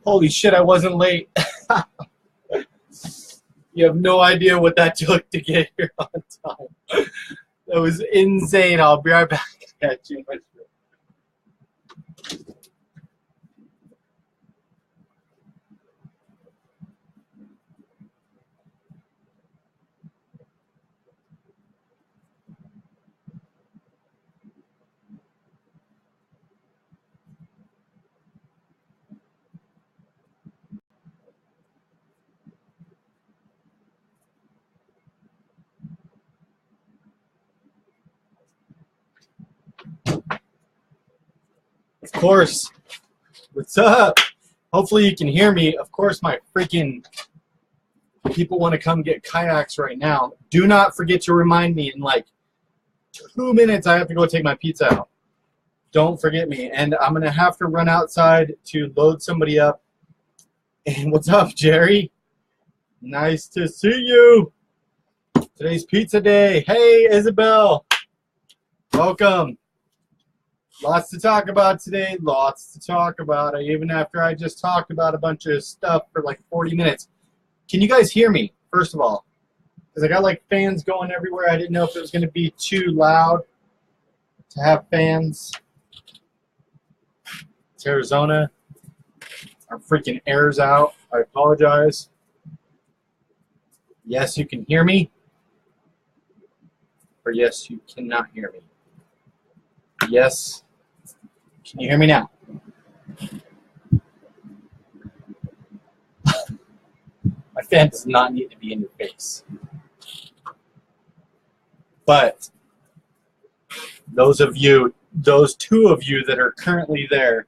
Holy shit, I wasn't late. You have no idea what that took to get here on time. That was insane. I'll be right back at you. Of course. What's up? Hopefully you can hear me. Of course, my freaking people want to come get kayaks right now. Do not forget to remind me in like 2 minutes I have to go take my pizza out. Don't forget me. And I'm going to have to run outside to load somebody up. And what's up, Jerry? Nice to see you. Today's pizza day. Hey, Isabel. Welcome. Lots to talk about today. Lots to talk about. Even after I just talked about a bunch of stuff for like 40 minutes. Can you guys hear me, first of all? Because I got like fans going everywhere. I didn't know if it was going to be too loud to have fans. It's Arizona. Our freaking air's out. I apologize. Yes, you can hear me. Or yes, you cannot hear me. Yes. Can you hear me now? My fan does not need to be in your face. But those two of you that are currently there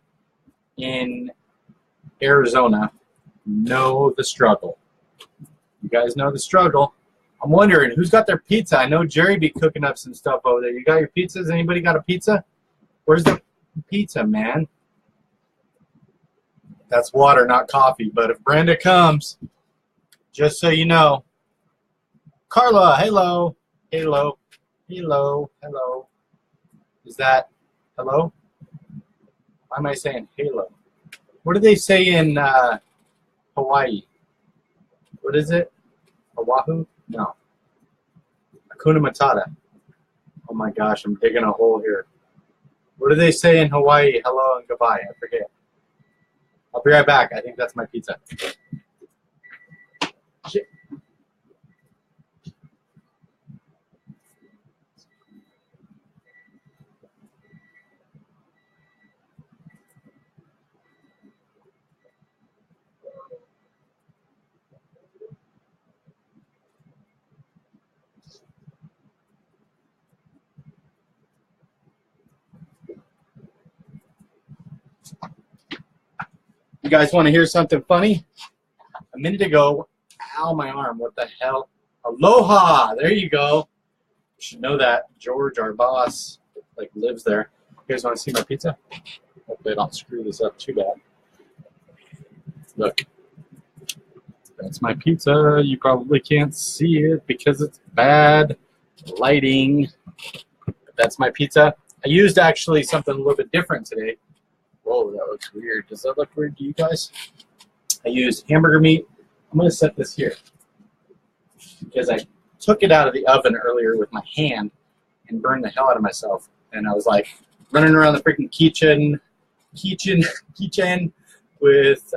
in Arizona know the struggle. You guys know the struggle. I'm wondering who's got their pizza. I know Jerry be cooking up some stuff over there. You got your pizzas? Anybody got a pizza? Where's the pizza, man? That's water, not coffee. But if Brenda comes, just so you know, Carla, hello, hello, hello, hello. Is that hello? Why am I saying halo? What do they say in Hawaii? What is it? Oahu? No. Hakuna Matata. Oh my gosh, I'm digging a hole here. What do they say in Hawaii? Hello and goodbye. I forget. I'll be right back. I think that's my pizza. Shit. You guys want to hear something funny? A minute ago, ow, my arm, what the hell? Aloha, there you go. You should know that. George, our boss, like lives there. You guys want to see my pizza? Hopefully I don't screw this up too bad. Look, that's my pizza. You probably can't see it because it's bad lighting. But that's my pizza. I used actually something a little bit different today. Whoa, that looks weird. Does that look weird to you guys? I used hamburger meat. I'm going to set this here because I took it out of the oven earlier with my hand and burned the hell out of myself. And I was like running around the freaking kitchen with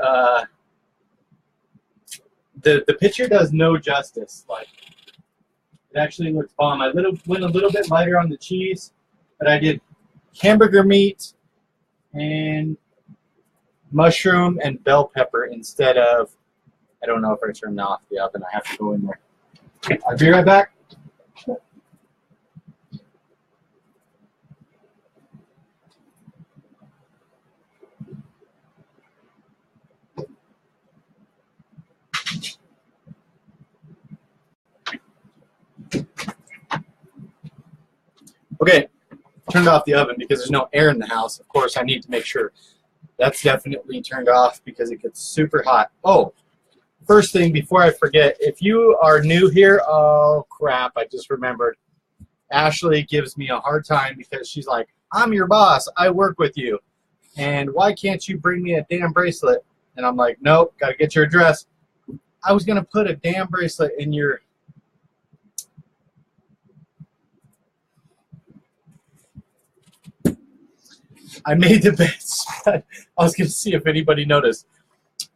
the picture does no justice. Like, it actually looks bomb. I went a little bit lighter on the cheese, but I did hamburger meat and mushroom and bell pepper instead of, I don't know if I turned off the oven. I have to go in there. I'll be right back. Okay, turned off the oven because there's no air in the house. Of course, I need to make sure that's definitely turned off because it gets super hot. Oh, first thing before I forget, if you are new here, oh crap, I just remembered. Ashley gives me a hard time because she's like, I'm your boss, I work with you, and why can't you bring me a damn bracelet? And I'm like, nope, got to get your address. I was going to put a damn bracelet in your... I made the bed. I was going to see if anybody noticed.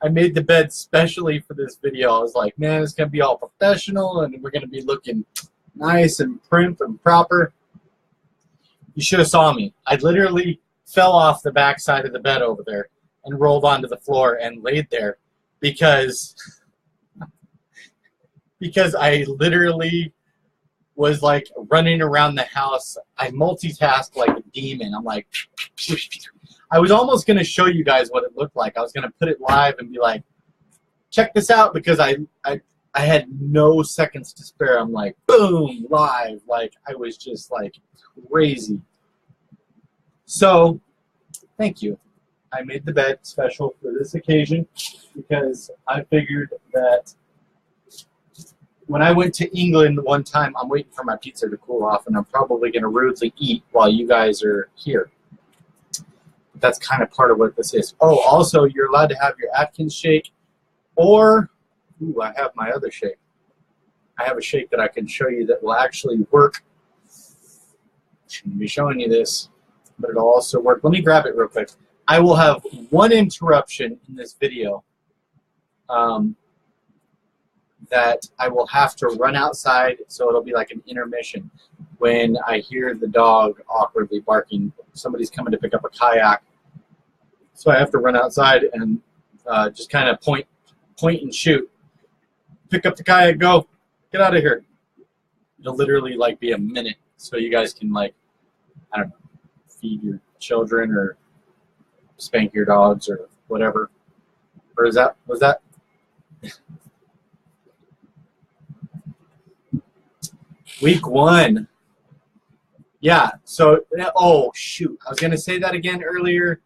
I made the bed specially for this video. I was like, man, it's going to be all professional, and we're going to be looking nice and prim and proper. You should have saw me. I literally fell off the back side of the bed over there and rolled onto the floor and laid there because I literally was like running around the house. I multitasked like a demon. I'm like, I was almost going to show you guys what it looked like. I was going to put it live and be like, check this out, because I had no seconds to spare. I'm like, boom, live. Like, I was just like crazy. So, thank you. I made the bed special for this occasion because I figured that when I went to England one time, I'm waiting for my pizza to cool off, and I'm probably going to rudely eat while you guys are here. But that's kind of part of what this is. Oh, also, you're allowed to have your Atkins shake, or, ooh, I have my other shake. I have a shake that I can show you that will actually work. Shouldn't be showing you this, but it'll also work. Let me grab it real quick. I will have one interruption in this video. That I will have to run outside, so it'll be like an intermission when I hear the dog awkwardly barking. Somebody's coming to pick up a kayak, so I have to run outside and just kind of point and shoot. Pick up the kayak, go, get out of here. It'll literally like be a minute, so you guys can, like, I don't know, feed your children or spank your dogs or whatever. Or was that? Week 1. Yeah, so, oh, shoot. I was going to say that again earlier.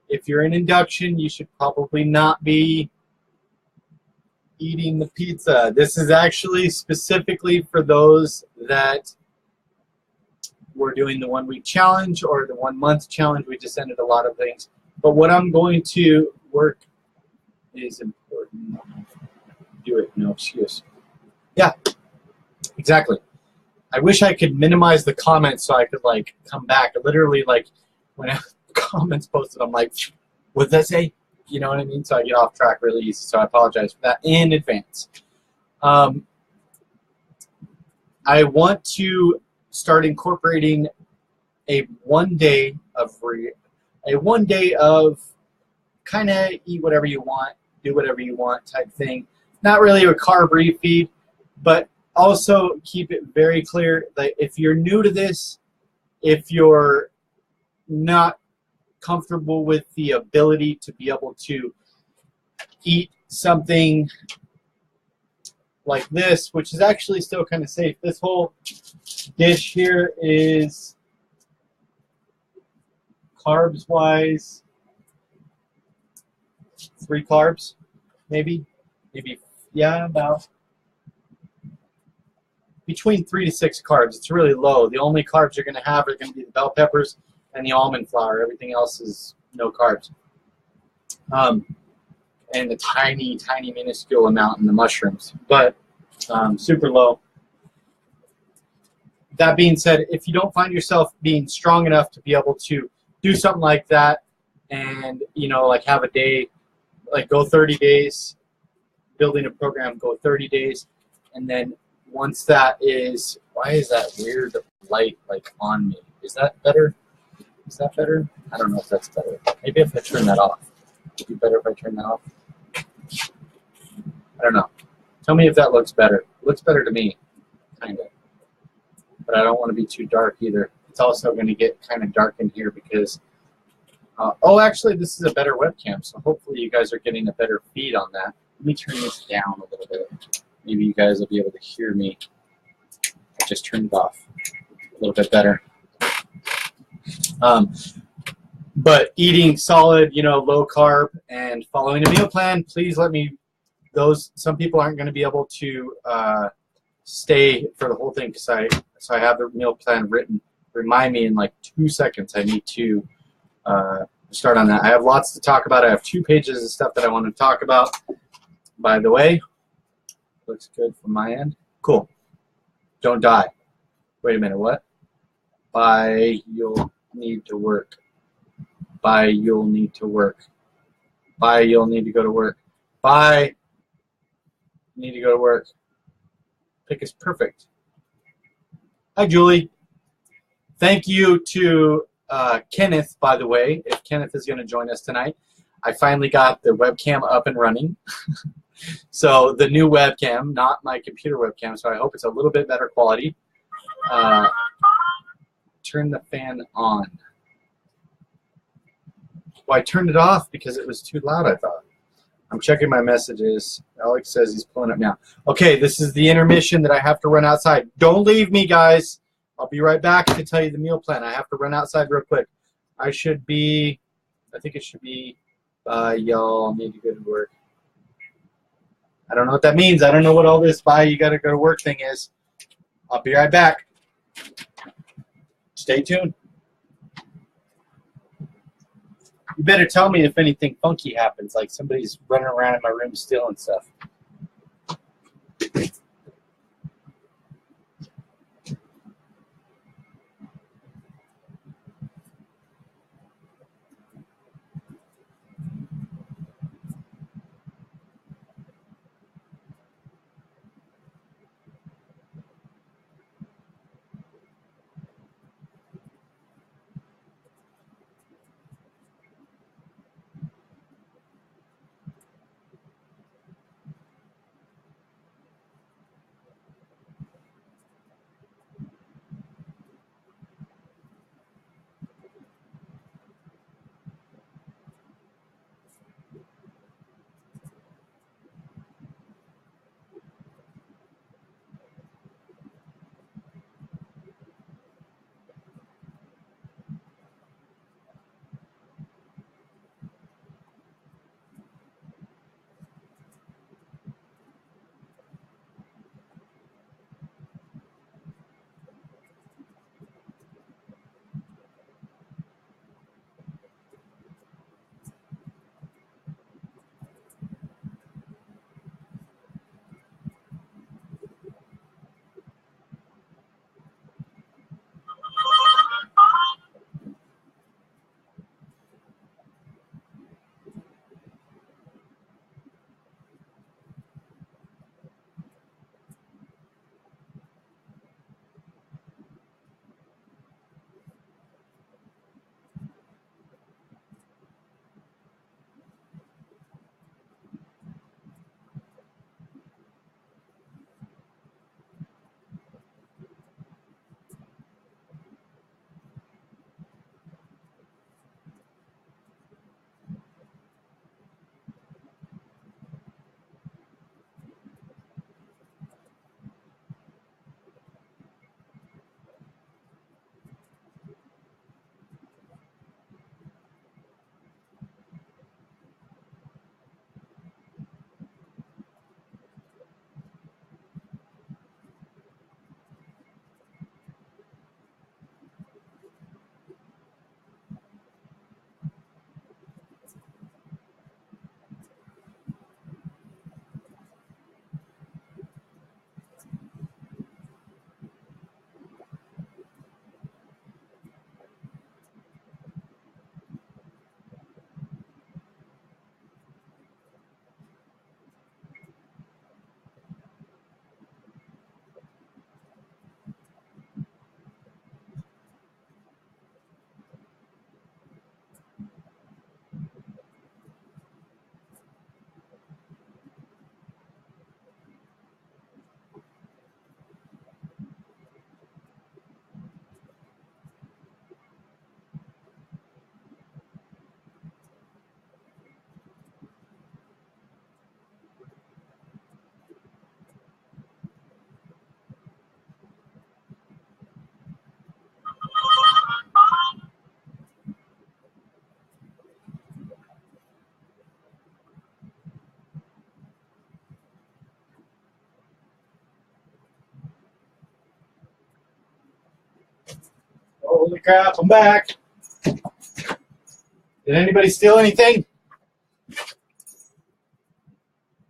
If you're in induction, you should probably not be eating the pizza. This is actually specifically for those that were doing the 1 week challenge or the 1 month challenge. We just ended a lot of things. But what I'm going to work is important. Do it, no excuse. Yeah, exactly. I wish I could minimize the comments so I could, like, come back. Literally, like, when I have comments posted, I'm like, what did that say? You know what I mean? So I get off track really easy. So I apologize for that in advance. I want to start incorporating a 1 day of kind of eat whatever you want, do whatever you want type thing. Not really a carb refeed, but also keep it very clear that if you're new to this, if you're not comfortable with the ability to be able to eat something like this, which is actually still kind of safe. This whole dish here is carbs-wise 3 carbs, maybe, yeah, about between 3 to 6 carbs. It's really low. The only carbs you're going to have are going to be the bell peppers and the almond flour. Everything else is no carbs. And a tiny, tiny, minuscule amount in the mushrooms, but super low. That being said, if you don't find yourself being strong enough to be able to do something like that and, you know, like have a day, like go 30 days, building a program, go 30 days, and then once that is, why is that weird light like on me? Is that better? Is that better? I don't know if that's better. Maybe if I turn that off. Would it be better if I turn that off? I don't know. Tell me if that looks better. It looks better to me, kind of. But I don't want to be too dark either. It's also going to get kind of dark in here because, oh, actually, this is a better webcam, so hopefully you guys are getting a better feed on that. Let me turn this down a little bit. Maybe you guys will be able to hear me. I just turned it off a little bit better. But eating solid, you know, low carb and following a meal plan, please let me, some people aren't going to be able to stay for the whole thing because I have the meal plan written. Remind me in like 2 seconds I need to start on that. I have lots to talk about. I have 2 pages of stuff that I want to talk about. By the way, looks good from my end. Cool. Don't die. Wait a minute, what? Bye, you'll need to work. Bye, you'll need to work. Bye, you'll need to go to work. Bye, need to go to work. Pick is perfect. Hi, Julie. Thank you to Kenneth, by the way, if Kenneth is going to join us tonight. I finally got the webcam up and running. So the new webcam, not my computer webcam, so I hope it's a little bit better quality. Turn the fan on. Well, I turned it off because it was too loud, I thought. I'm checking my messages. Alex says he's pulling up now. Okay, this is the intermission that I have to run outside. Don't leave me, guys. I'll be right back to tell you the meal plan. I have to run outside real quick. I think it should be, y'all need to go to work. I don't know what that means. I don't know what all this bye, you got to go to work thing is. I'll be right back. Stay tuned. You better tell me if anything funky happens, like somebody's running around in my room stealing stuff. Holy crap, I'm back. Did anybody steal anything?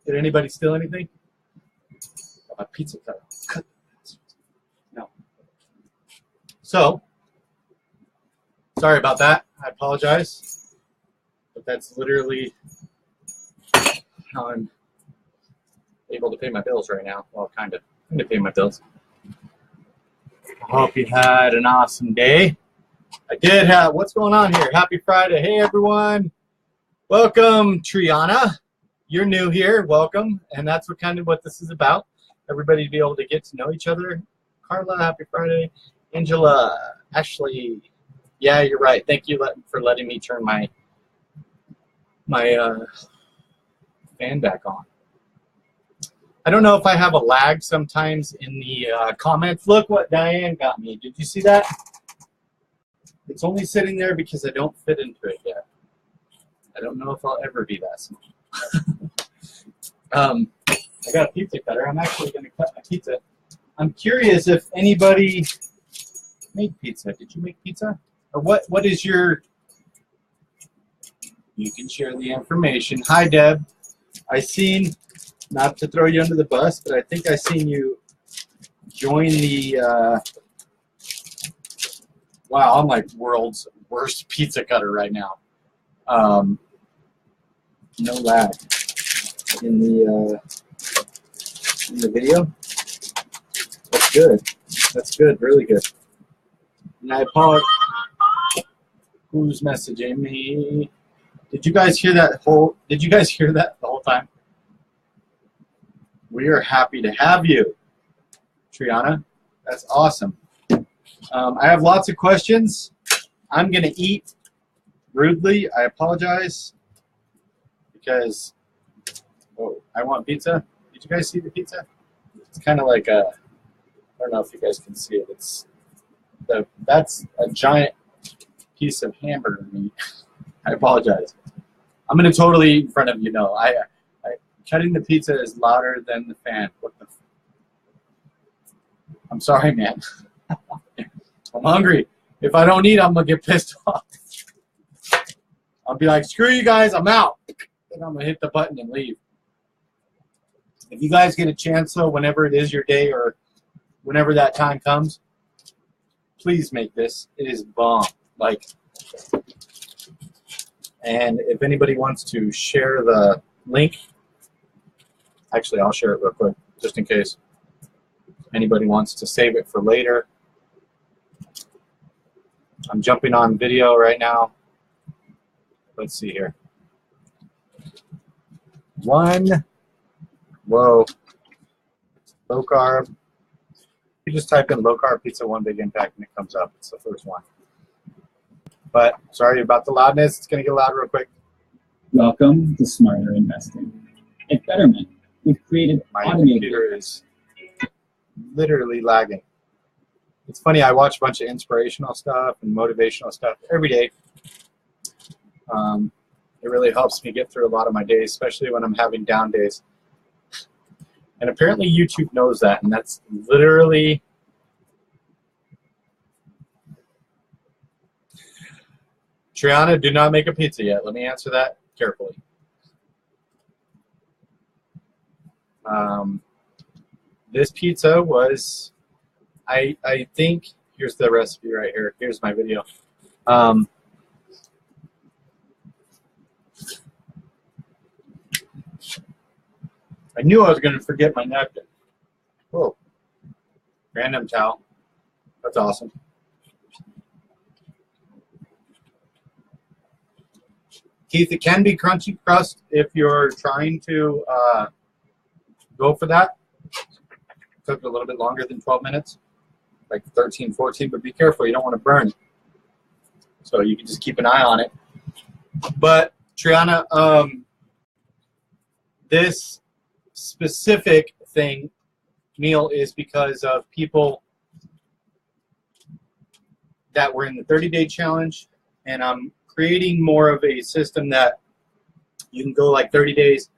Did anybody steal anything? Oh, my pizza cutter. No. So, sorry about that. I apologize. But that's literally how I'm able to pay my bills right now. Well, kind of. I'm going to pay my bills. I hope you had an awesome day. I did have, what's going on here? Happy Friday. Hey, everyone. Welcome, Triana. You're new here. Welcome. And that's what this is about. Everybody to be able to get to know each other. Carla, happy Friday. Angela, Ashley. Yeah, you're right. Thank you for letting me turn my fan back on. I don't know if I have a lag sometimes in the comments. Look what Diane got me. Did you see that? It's only sitting there because I don't fit into it yet. I don't know if I'll ever be that small. I got a pizza cutter. I'm actually going to cut my pizza. I'm curious if anybody made pizza. Did you make pizza? Or what is your... You can share the information. Hi, Deb. I seen... Not to throw you under the bus, but I think I seen you join the, wow, I'm like world's worst pizza cutter right now. No lag in the video. That's good. That's good, really good. And I apologize. Who's messaging me? Did you guys hear that the whole time? We are happy to have you, Triana. That's awesome. I have lots of questions. I'm going to eat rudely. I apologize because I want pizza. Did you guys see the pizza? It's kind of like a, I don't know if you guys can see it. That's a giant piece of hamburger meat. I apologize. I'm going to totally eat in front of you. No, cutting the pizza is louder than the fan. What the? I'm sorry, man. I'm hungry. If I don't eat, I'm going to get pissed off. I'll be like, screw you guys, I'm out. Then I'm going to hit the button and leave. If you guys get a chance, though, whenever it is your day or whenever that time comes, please make this. It is bomb. Like, and if anybody wants to share the link, actually, I'll share it real quick, just in case anybody wants to save it for later. I'm jumping on video right now. Let's see here. Low carb. You just type in low carb pizza 1 big impact and it comes up. It's the first one. But sorry about the loudness. It's going to get loud real quick. Welcome to Smarter Investing. At Betterment, we've created my automated... computer is literally lagging. It's funny, I watch a bunch of inspirational stuff and motivational stuff every day. It really helps me get through a lot of my days, especially when I'm having down days. And apparently YouTube knows that, and that's literally... Triana, do not make a pizza yet. Let me answer that carefully. This pizza was, I think, here's the recipe right here. Here's my video. I knew I was going to forget my napkin. Whoa. Random towel. That's awesome. Keith, it can be crunchy crust if you're trying to go for that. Cook a little bit longer than 12 minutes, like 13, 14, but be careful. You don't want to burn. So you can just keep an eye on it. But, Triana, this specific meal is because of people that were in the 30-day challenge, and I'm creating more of a system that you can go like 30 days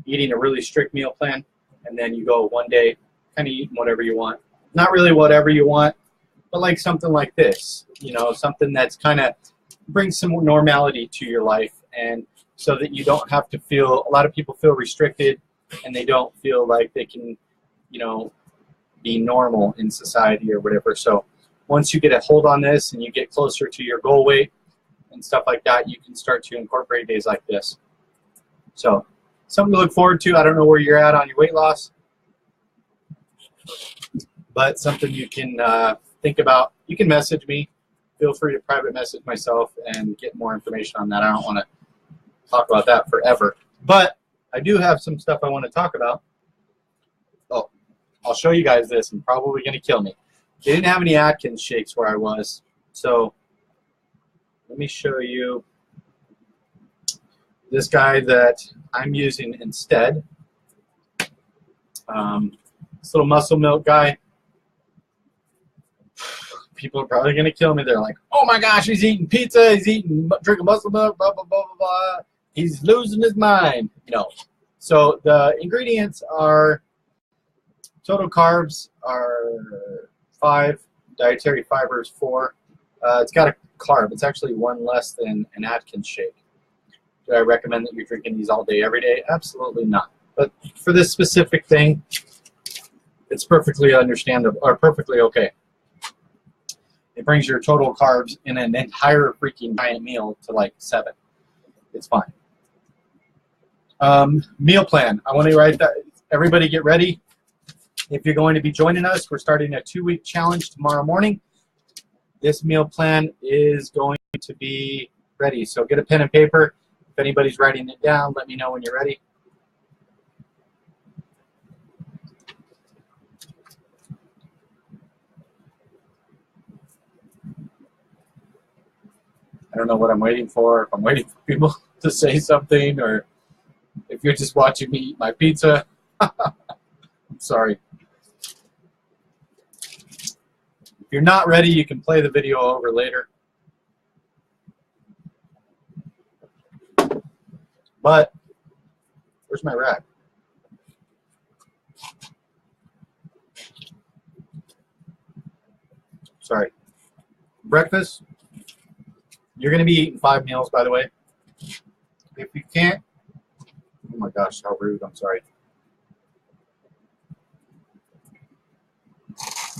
eating a really strict meal plan, and then you go one day kind of eating whatever you want. Not really whatever you want, but like something like this, you know, something that's kind of bring some normality to your life, and so that you don't have to feel, a lot of people feel restricted and they don't feel like they can, you know, be normal in society or whatever. So once you get a hold on this and you get closer to your goal weight and stuff like that, you can start to incorporate days like this. So something to look forward to. I don't know where you're at on your weight loss, but something you can think about. You can message me. Feel free to private message myself and get more information on that. I don't want to talk about that forever, but I do have some stuff I want to talk about. Oh, I'll show you guys this. I'm probably going to kill me. They didn't have any Atkins shakes where I was, so let me show you this guy that I'm using instead. This little muscle milk guy. People are probably going to kill me. They're like, oh my gosh, he's eating pizza, he's drinking muscle milk, blah, blah, blah, blah, blah. He's losing his mind. No. So the ingredients are, total carbs are 5, dietary fibers 4. It's got a carb. It's actually 1 less than an Atkins shake. Do I recommend that you're drinking these all day, every day? Absolutely not. But for this specific thing, it's perfectly understandable, or perfectly okay. It brings your total carbs in an entire freaking giant meal to like 7. It's fine. Meal plan. I want to write that. Everybody get ready. If you're going to be joining us, we're starting a 2-week challenge tomorrow morning. This meal plan is going to be ready. So get a pen and paper. If anybody's writing it down, let me know when you're ready. I don't know what I'm waiting for. If I'm waiting for people to say something, or if you're just watching me eat my pizza. I'm sorry. If you're not ready, you can play the video over later. But where's my rack? Sorry. Breakfast. You're going to be eating 5 meals, by the way. If you can't, oh my gosh, how rude, I'm sorry.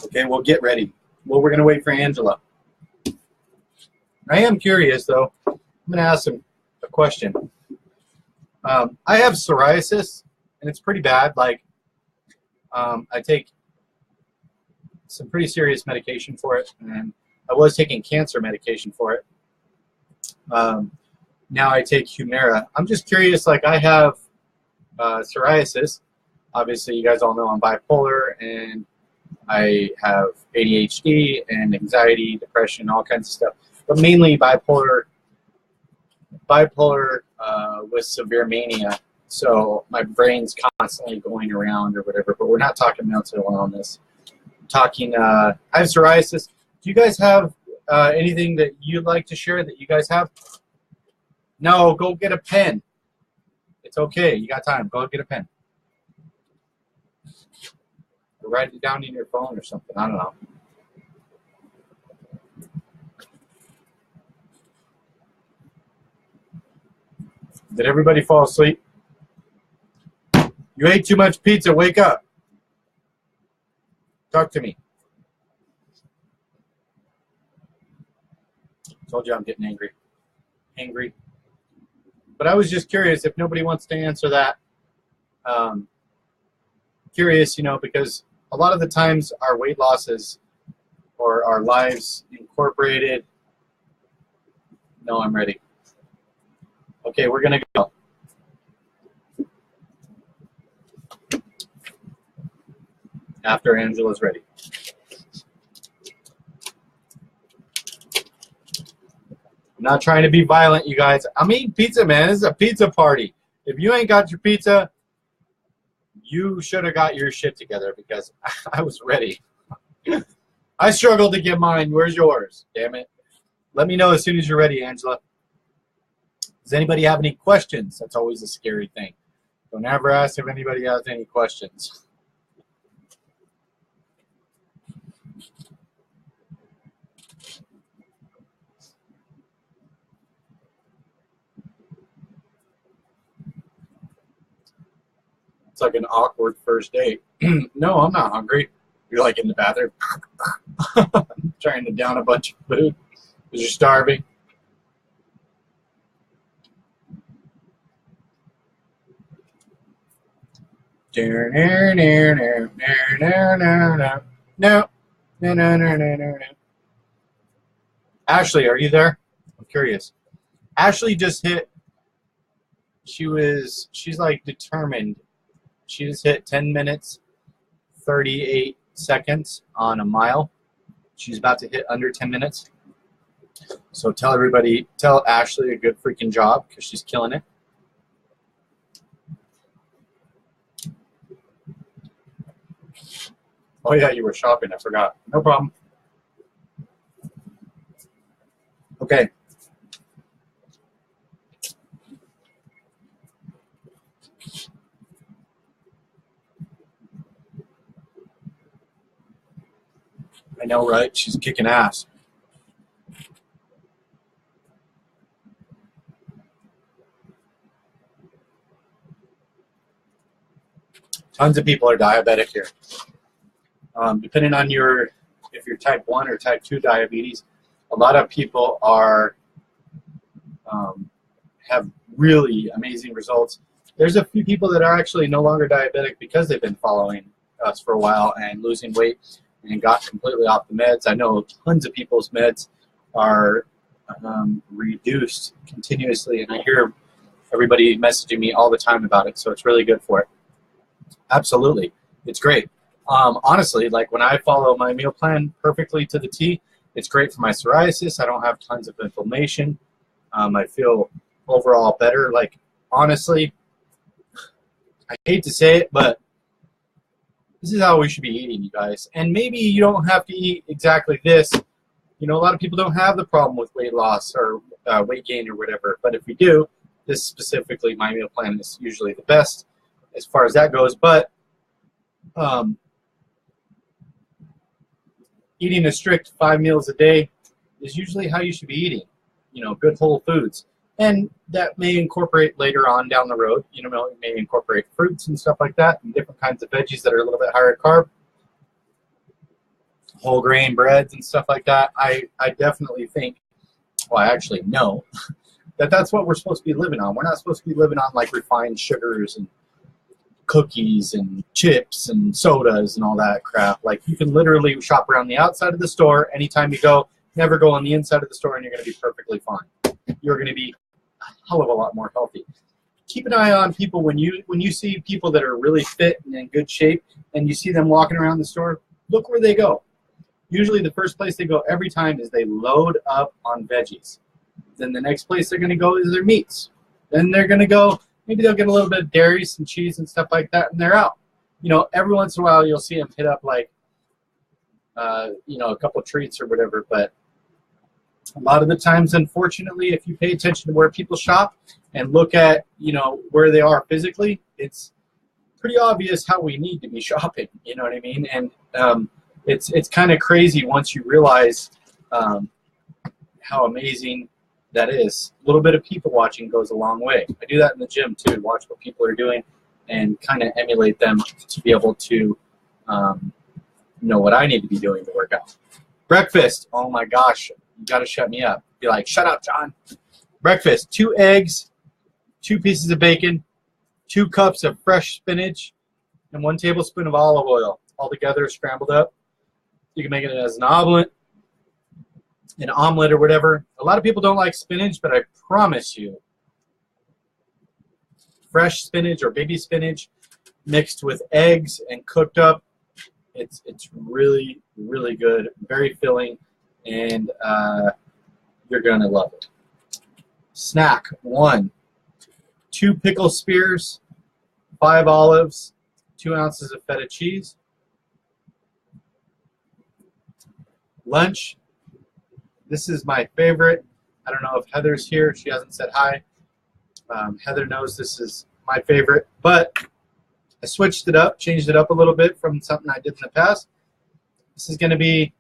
Okay, well, get ready. Well, we're going to wait for Angela. I am curious, though. I'm going to ask him a question. I have psoriasis, and it's pretty bad. Like, I take some pretty serious medication for it, and I was taking cancer medication for it. Now I take Humira. I'm just curious, like, I have psoriasis. Obviously, you guys all know I'm bipolar, and I have ADHD and anxiety, depression, all kinds of stuff. But mainly bipolar with severe mania. So my brain's constantly going around or whatever. But we're not talking mental illness. I'm talking, I have psoriasis. Do you guys have anything that you'd like to share that you guys have? No, go get a pen. It's okay. You got time. Go get a pen. Or write it down in your phone or something. I don't know. Did everybody fall asleep? You ate too much pizza. Wake up. Talk to me. Told you I'm getting angry. Angry. But I was just curious if nobody wants to answer that. Curious, you know, because a lot of the times our weight losses or our lives incorporated. No, I'm ready. Okay, we're going to go. After Angela's ready. I'm not trying to be violent, you guys. I'm eating pizza, man. This is a pizza party. If you ain't got your pizza, you should have got your shit together because I was ready. I struggled to get mine. Where's yours? Damn it. Let me know as soon as you're ready, Angela. Does anybody have any questions? That's always a scary thing. Don't ever ask if anybody has any questions. It's like an awkward first date. No, I'm not hungry. You're like in the bathroom trying to down a bunch of food because you're starving. No. Ashley, are you there? I'm curious. Ashley just hit, she's like determined. She just hit 10 minutes, 38 seconds on a mile. She's about to hit under 10 minutes. So tell Ashley a good freaking job because she's killing it. Oh yeah, you were shopping, I forgot. No problem. Okay. I know, right? She's kicking ass. Tons of people are diabetic here. Depending on if you're type 1 or type 2 diabetes, a lot of people have really amazing results. There's a few people that are actually no longer diabetic because they've been following us for a while and losing weight and got completely off the meds. I know tons of people's meds are reduced continuously, and I hear everybody messaging me all the time about it, so it's really good for it. Absolutely. It's great. Honestly, like when I follow my meal plan perfectly to the T, it's great for my psoriasis. I don't have tons of inflammation. I feel overall better. Like, honestly, I hate to say it, but this is how we should be eating, you guys. And maybe you don't have to eat exactly this. You know, a lot of people don't have the problem with weight loss or weight gain or whatever. But if we do, this specifically, my meal plan is usually the best as far as that goes. But eating a strict 5 meals a day is usually how you should be eating. You know, good whole foods. And that may incorporate later on down the road, you know, it may incorporate fruits and stuff like that and different kinds of veggies that are a little bit higher carb, whole grain breads and stuff like that. I definitely think, well, I actually know that that's what we're supposed to be living on. We're not supposed to be living on like refined sugars and cookies and chips and sodas and all that crap. Like, you can literally shop around the outside of the store anytime you go, never go on the inside of the store, and you're going to be perfectly fine. You're going to be a hell of a lot more healthy. Keep an eye on people when you see people that are really fit and in good shape and you see them walking around the store, look where they go. Usually the first place they go every time is they load up on veggies. Then the next place they're going to go is their meats. Then they're going to go, maybe they'll get a little bit of dairy, some cheese and stuff like that, and they're out. You know, every once in a while you'll see them hit up like, you know, a couple treats or whatever, but a lot of the times, unfortunately, if you pay attention to where people shop and look at, you know, where they are physically, it's pretty obvious how we need to be shopping. You know what I mean? And it's kind of crazy once you realize how amazing that is. A little bit of people watching goes a long way. I do that in the gym too. Watch what people are doing and kind of emulate them to be able to know what I need to be doing to work out. Breakfast. Oh my gosh. You got to shut me up. Be like, shut up, John. Breakfast. 2 eggs, 2 pieces of bacon, 2 cups of fresh spinach, and 1 tablespoon of olive oil, all together scrambled up. You can make it as an omelet or whatever. A lot of people don't like spinach, but I promise you, fresh spinach or baby spinach mixed with eggs and cooked up, it's really, really good, very filling, and you're going to love it. Snack 1, 2 pickle spears, 5 olives, 2 ounces of feta cheese. Lunch, this is my favorite. I don't know if Heather's here. She hasn't said hi. Heather knows this is my favorite, but I switched it up, changed it up a little bit from something I did in the past. This is going to be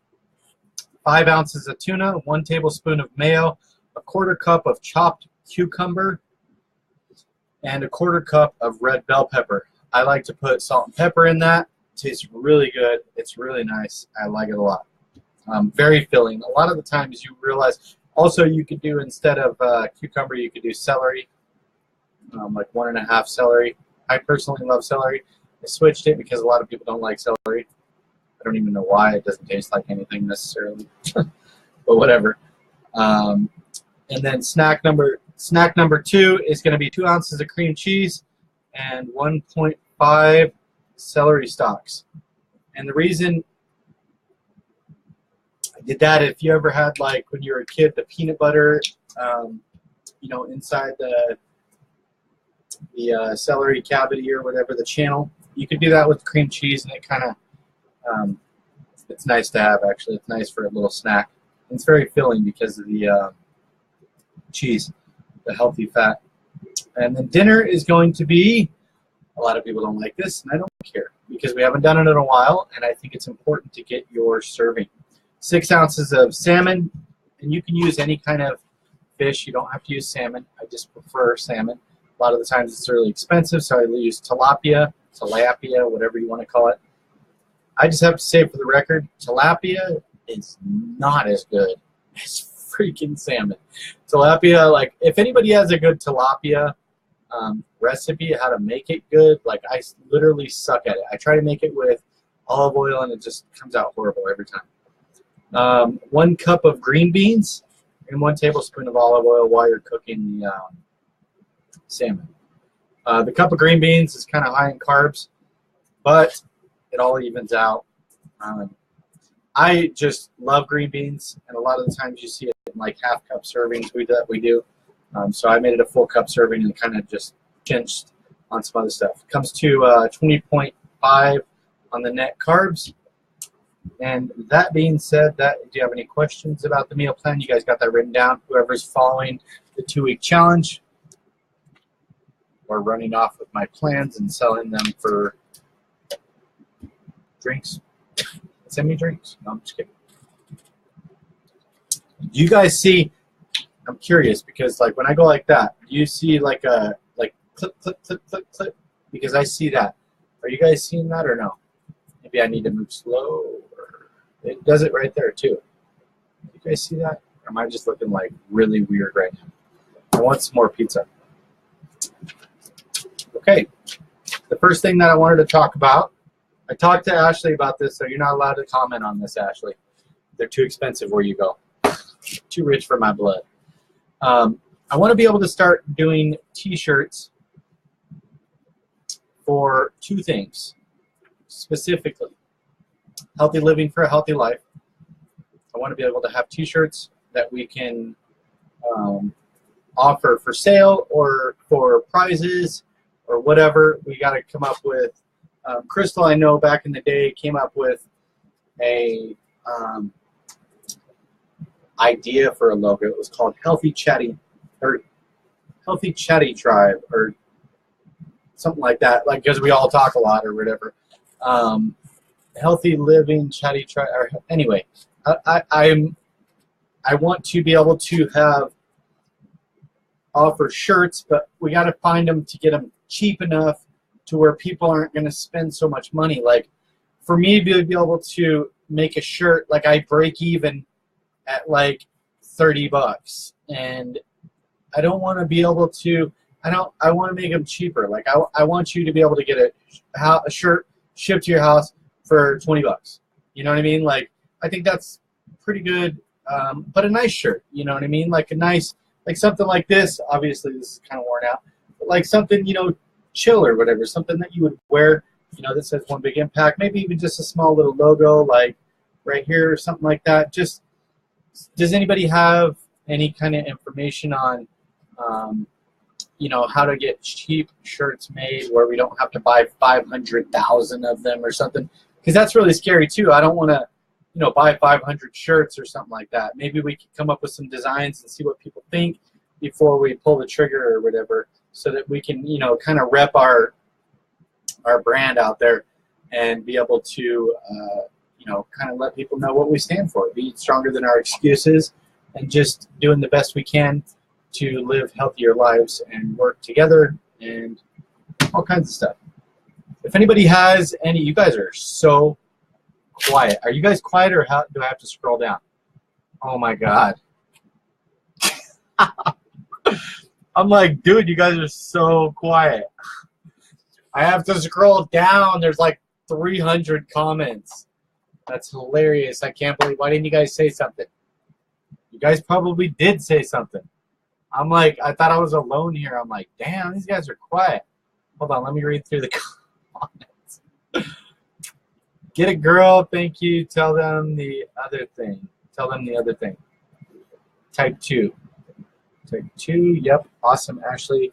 5 ounces of tuna, 1 tablespoon of mayo, a 1/4 cup of chopped cucumber, and a 1/4 cup of red bell pepper. I like to put salt and pepper in that. It tastes really good. It's really nice. I like it a lot. Very filling. A lot of the times you realize, also you could do, instead of cucumber, you could do celery, like 1.5 celery. I personally love celery. I switched it because a lot of people don't like celery. I don't even know why. It doesn't taste like anything necessarily, but whatever. And then snack number 2 is going to be 2 ounces of cream cheese and 1.5 celery stalks. And the reason I did that, if you ever had, like when you were a kid, the peanut butter, you know, inside the celery cavity or whatever, the channel, you could do that with cream cheese, and it kind of, it's nice to have, actually. It's nice for a little snack. And it's very filling because of the cheese, the healthy fat. And then dinner is going to be, a lot of people don't like this, and I don't care, because we haven't done it in a while, and I think it's important to get your serving. 6 ounces of salmon, and you can use any kind of fish. You don't have to use salmon. I just prefer salmon. A lot of the times it's really expensive, so I use tilapia, whatever you want to call it. I just have to say, for the record, tilapia is not as good as freaking salmon. Tilapia, like, if anybody has a good tilapia recipe, how to make it good, like, I literally suck at it. I try to make it with olive oil, and it just comes out horrible every time. 1 cup of green beans and 1 tablespoon of olive oil while you're cooking the salmon. The cup of green beans is kind of high in carbs, but it all evens out. I just love green beans, and a lot of the times you see it in like half-cup servings we do. So I made it a full cup serving and kind of just changed on some other stuff. It comes to 20.5 on the net carbs. And that being said, do you have any questions about the meal plan? You guys got that written down? Whoever's following the 2-week challenge or running off with my plans and selling them for drinks. Send me drinks. No, I'm just kidding. Do you guys see, I'm curious, because like when I go like that, do you see like a clip, clip, clip, clip, clip? Because I see that. Are you guys seeing that or no? Maybe I need to move slow. It does it right there too. You guys see that? Or am I just looking like really weird right now? I want some more pizza. Okay. The first thing that I wanted to talk about, I talked to Ashley about this, so you're not allowed to comment on this, Ashley. They're too expensive where you go. Too rich for my blood. I want to be able to start doing t-shirts for 2 things specifically. Healthy living for a healthy life. I want to be able to have t-shirts that we can offer for sale or for prizes or whatever. We got to come up with, Crystal, I know back in the day, came up with a idea for a logo. It was called Healthy Chatty Tribe, or something like that, like, because we all talk a lot or whatever. Healthy living chatty tribe. Anyway, I want to be able to offer shirts, but we got to find them to get them cheap enough to where people aren't going to spend so much money. Like, for me to be able to make a shirt, like, I break even at like $30, and I don't want to be able to. I want to make them cheaper. Like, I want you to be able to get a shirt shipped to your house for $20. You know what I mean? Like, I think that's pretty good, but a nice shirt. You know what I mean? Like a nice, like something like this. Obviously, this is kind of worn out, but like something, you know, chill or whatever. Something that you would wear, you know, that says 1 Big Impact. Maybe even just a small little logo, like right here or something like that. Just, does anybody have any kind of information on, you know, how to get cheap shirts made where we don't have to buy 500,000 of them or something? Because that's really scary too. I don't want to, you know, buy 500 shirts or something like that. Maybe we can come up with some designs and see what people think before we pull the trigger or whatever, so that we can, you know, kind of rep our brand out there and be able to, you know, kind of let people know what we stand for. Be stronger than our excuses, and just doing the best we can to live healthier lives and work together and all kinds of stuff. If anybody has any, you guys are so quiet. Are you guys quiet or how, do I have to scroll down? Oh my God. I'm like, dude, you guys are so quiet. I have to scroll down. There's like 300 comments. That's hilarious. I can't believe. Why didn't you guys say something? You guys probably did say something. I'm like, I thought I was alone here. I'm like, damn, these guys are quiet. Hold on, let me read through the comments. Get a girl, thank you. Tell them the other thing. Tell them the other thing. Type 2. Type 2, yep. Awesome, Ashley.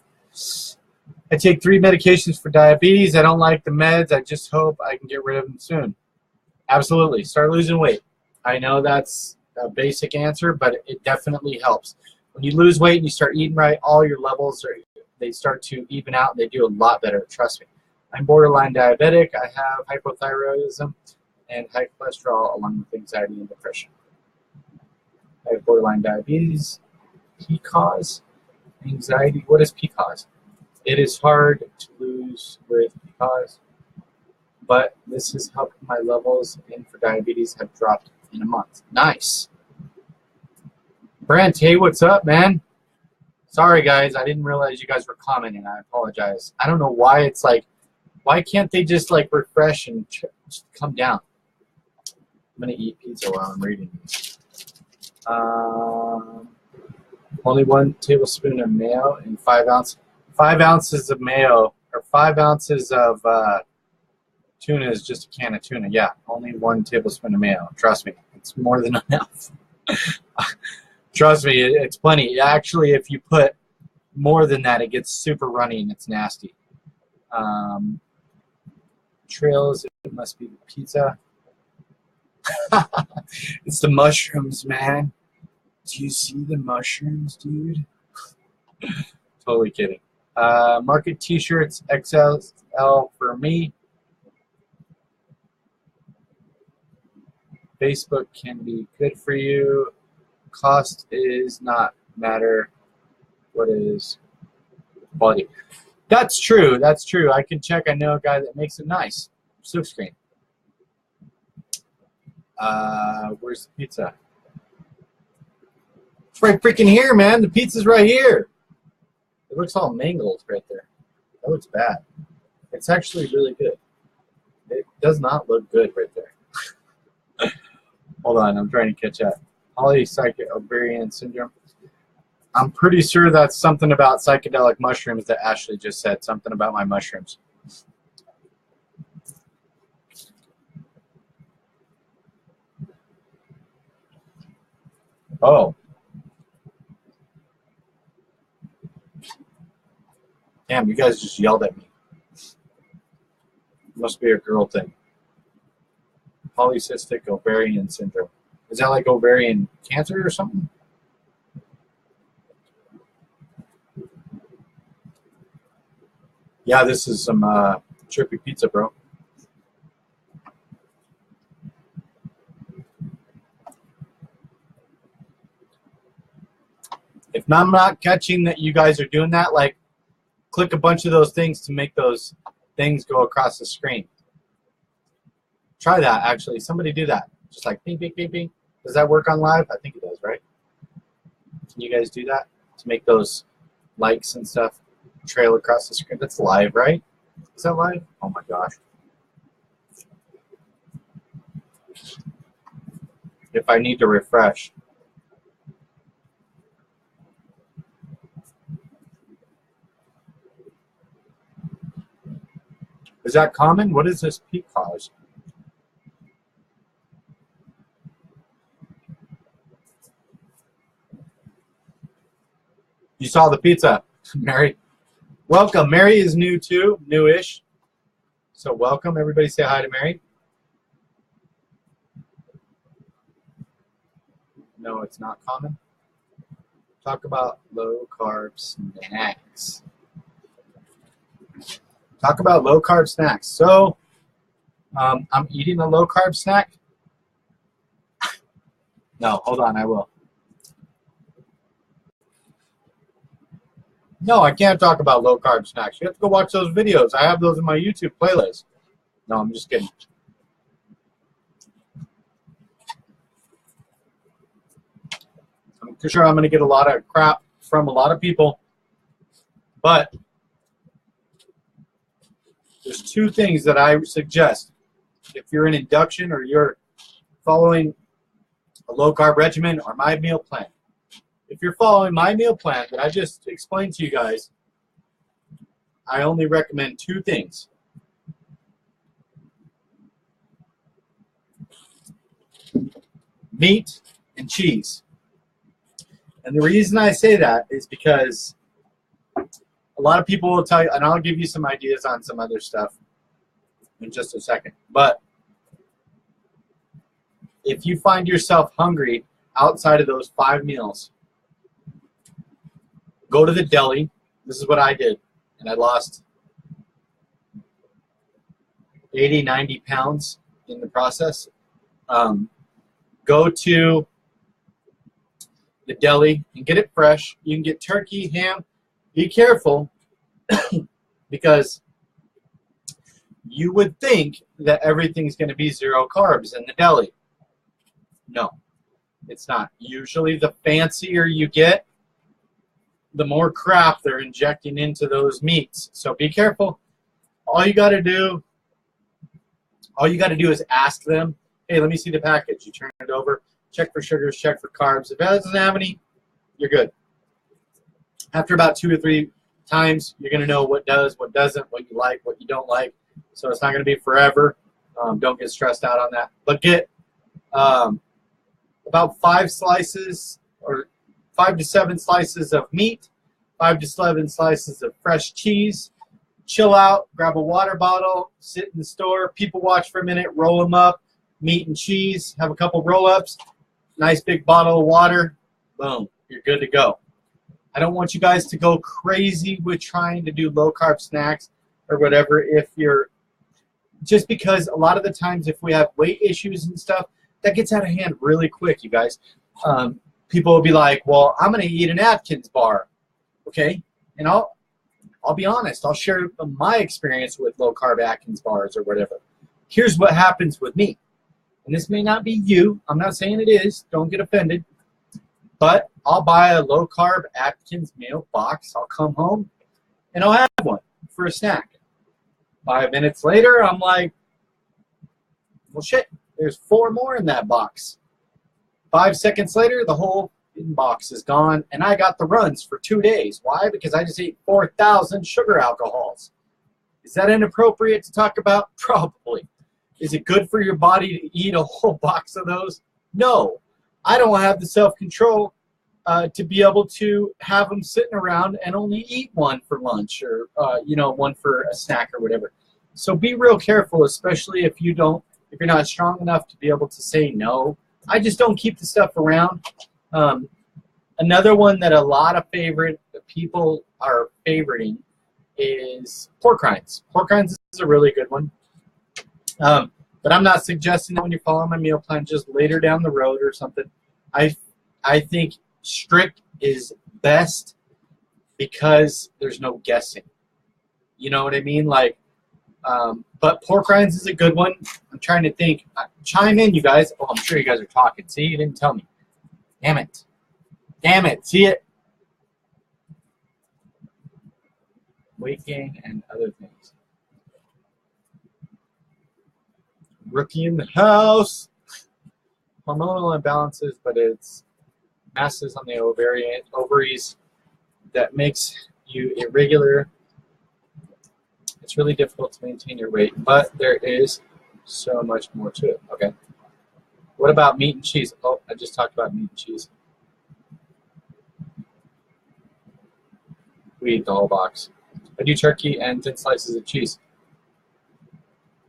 I take 3 medications for diabetes. I don't like the meds. I just hope I can get rid of them soon. Absolutely. Start losing weight. I know that's a basic answer, but it definitely helps. When you lose weight and you start eating right, all your levels they start to even out. And they do a lot better. Trust me. I'm borderline diabetic. I have hypothyroidism and high cholesterol along with anxiety and depression. I have borderline diabetes. PCOS, anxiety. What is PCOS? It is hard to lose with PCOS, but this has helped my levels and for diabetes have dropped in a month. Nice. Brent, hey, what's up, man? Sorry, guys. I didn't realize you guys were commenting. I apologize. I don't know why it's like, why can't they just like refresh and just come down? I'm going to eat pizza while I'm reading these. Only 1 tablespoon of mayo and 5 ounces of mayo, or 5 ounces of tuna is just a can of tuna. Yeah, only 1 tablespoon of mayo. Trust me, it's more than enough. Trust me, it's plenty. Actually, if you put more than that, it gets super runny and it's nasty. Trails, it must be the pizza. It's the mushrooms, man. Do you see the mushrooms, dude? Totally kidding. Market t-shirts, XL for me. Facebook can be good for you. Cost is not matter. What is quality? That's true. That's true. I can check. I know a guy that makes it nice. Silkscreen. Where's the pizza? It's right freaking here, man. The pizza's right here. It looks all mangled right there. That looks bad. It's actually really good. It does not look good right there. Hold on, I'm trying to catch up. Polycyclic ovarian syndrome. I'm pretty sure that's something about psychedelic mushrooms that Ashley just said. Something about my mushrooms. Oh. Damn, you guys just yelled at me. Must be a girl thing. Polycystic ovarian syndrome. Is that like ovarian cancer or something? Yeah, this is some trippy pizza, bro. If I'm not catching that you guys are doing that, like, click a bunch of those things to make those things go across the screen. Try that, actually. Somebody do that. Just like ping, ping, ping, ping. Does that work on live? I think it does, right? Can you guys do that? To make those likes and stuff trail across the screen. That's live, right? Is that live? Oh my gosh. If I need to refresh. Is that common? What is this peak cause? You saw the pizza, Mary. Welcome. Mary is new too, newish. So welcome. Everybody say hi to Mary. No, it's not common. Talk about low carb snacks. Talk about low carb snacks. So I'm eating a low carb snack. No, hold on, I will. No, I can't talk about low-carb snacks. You have to go watch those videos. I have those in my YouTube playlist. No, I'm just kidding. I'm sure I'm going to get a lot of crap from a lot of people, but there's two things that I suggest. If you're in induction or you're following a low-carb regimen or my meal plan, if you're following my meal plan that I just explained to you guys, I only recommend two things. Meat and cheese. And the reason I say that is because a lot of people will tell you, and I'll give you some ideas on some other stuff in just a second, but if you find yourself hungry outside of those 5 meals, go to the deli. This is what I did, and I lost 80, 90 pounds in the process. Go to the deli and get it fresh. You can get turkey, ham. Be careful because you would think that everything's going to be 0 carbs in the deli. No, it's not. Usually the fancier you get, the more crap they're injecting into those meats. So be careful. All you got to do is ask them, hey, let me see the package. You turn it over, check for sugars, check for carbs. If it doesn't have any, you're good. After about 2 or 3 times, you're going to know what does, what doesn't, what you like, what you don't like. So it's not going to be forever. Don't get stressed out on that. But get about 5 slices or 5 to 7 slices of meat, 5 to 7 slices of fresh cheese. Chill out, grab a water bottle, sit in the store, people watch for a minute, roll them up, meat and cheese, have a couple roll-ups, nice big bottle of water, boom, you're good to go. I don't want you guys to go crazy with trying to do low-carb snacks or whatever if you're, just because a lot of the times if we have weight issues and stuff, that gets out of hand really quick, you guys. People will be like, well, I'm going to eat an Atkins bar, okay? And I'll be honest, I'll share my experience with low-carb Atkins bars or whatever. Here's what happens with me. And this may not be you. I'm not saying it is. Don't get offended. But I'll buy a low-carb Atkins meal box. I'll come home, and I'll have one for a snack. 5 minutes later, I'm like, well, shit, there's 4 more in that box. 5 seconds later, the whole box is gone, and I got the runs for 2 days. Why? Because I just ate 4,000 sugar alcohols. Is that inappropriate to talk about? Probably. Is it good for your body to eat a whole box of those? No. I don't have the self-control to be able to have them sitting around and only eat one for lunch or, one for a snack or whatever. So be real careful, especially if you're not strong enough to be able to say no. I just don't keep the stuff around. Another one that a lot of people are favoriting is pork rinds. Pork rinds is a really good one. But I'm not suggesting that when you follow my meal plan just later down the road or something. I think strict is best because there's no guessing. You know what I mean? Like, but pork rinds is a good one. I'm trying to think. Chime in, you guys. Oh, I'm sure you guys are talking. See, you didn't tell me. Damn it. Damn it. See it? Weight gain and other things. Rookie in the house. Hormonal imbalances, but it's masses on the ovaries that makes you irregular. It's really difficult to maintain your weight, but there is so much more to it. Okay. What about meat and cheese? Oh, I just talked about meat and cheese. We eat the whole box. I do turkey and 10 slices of cheese.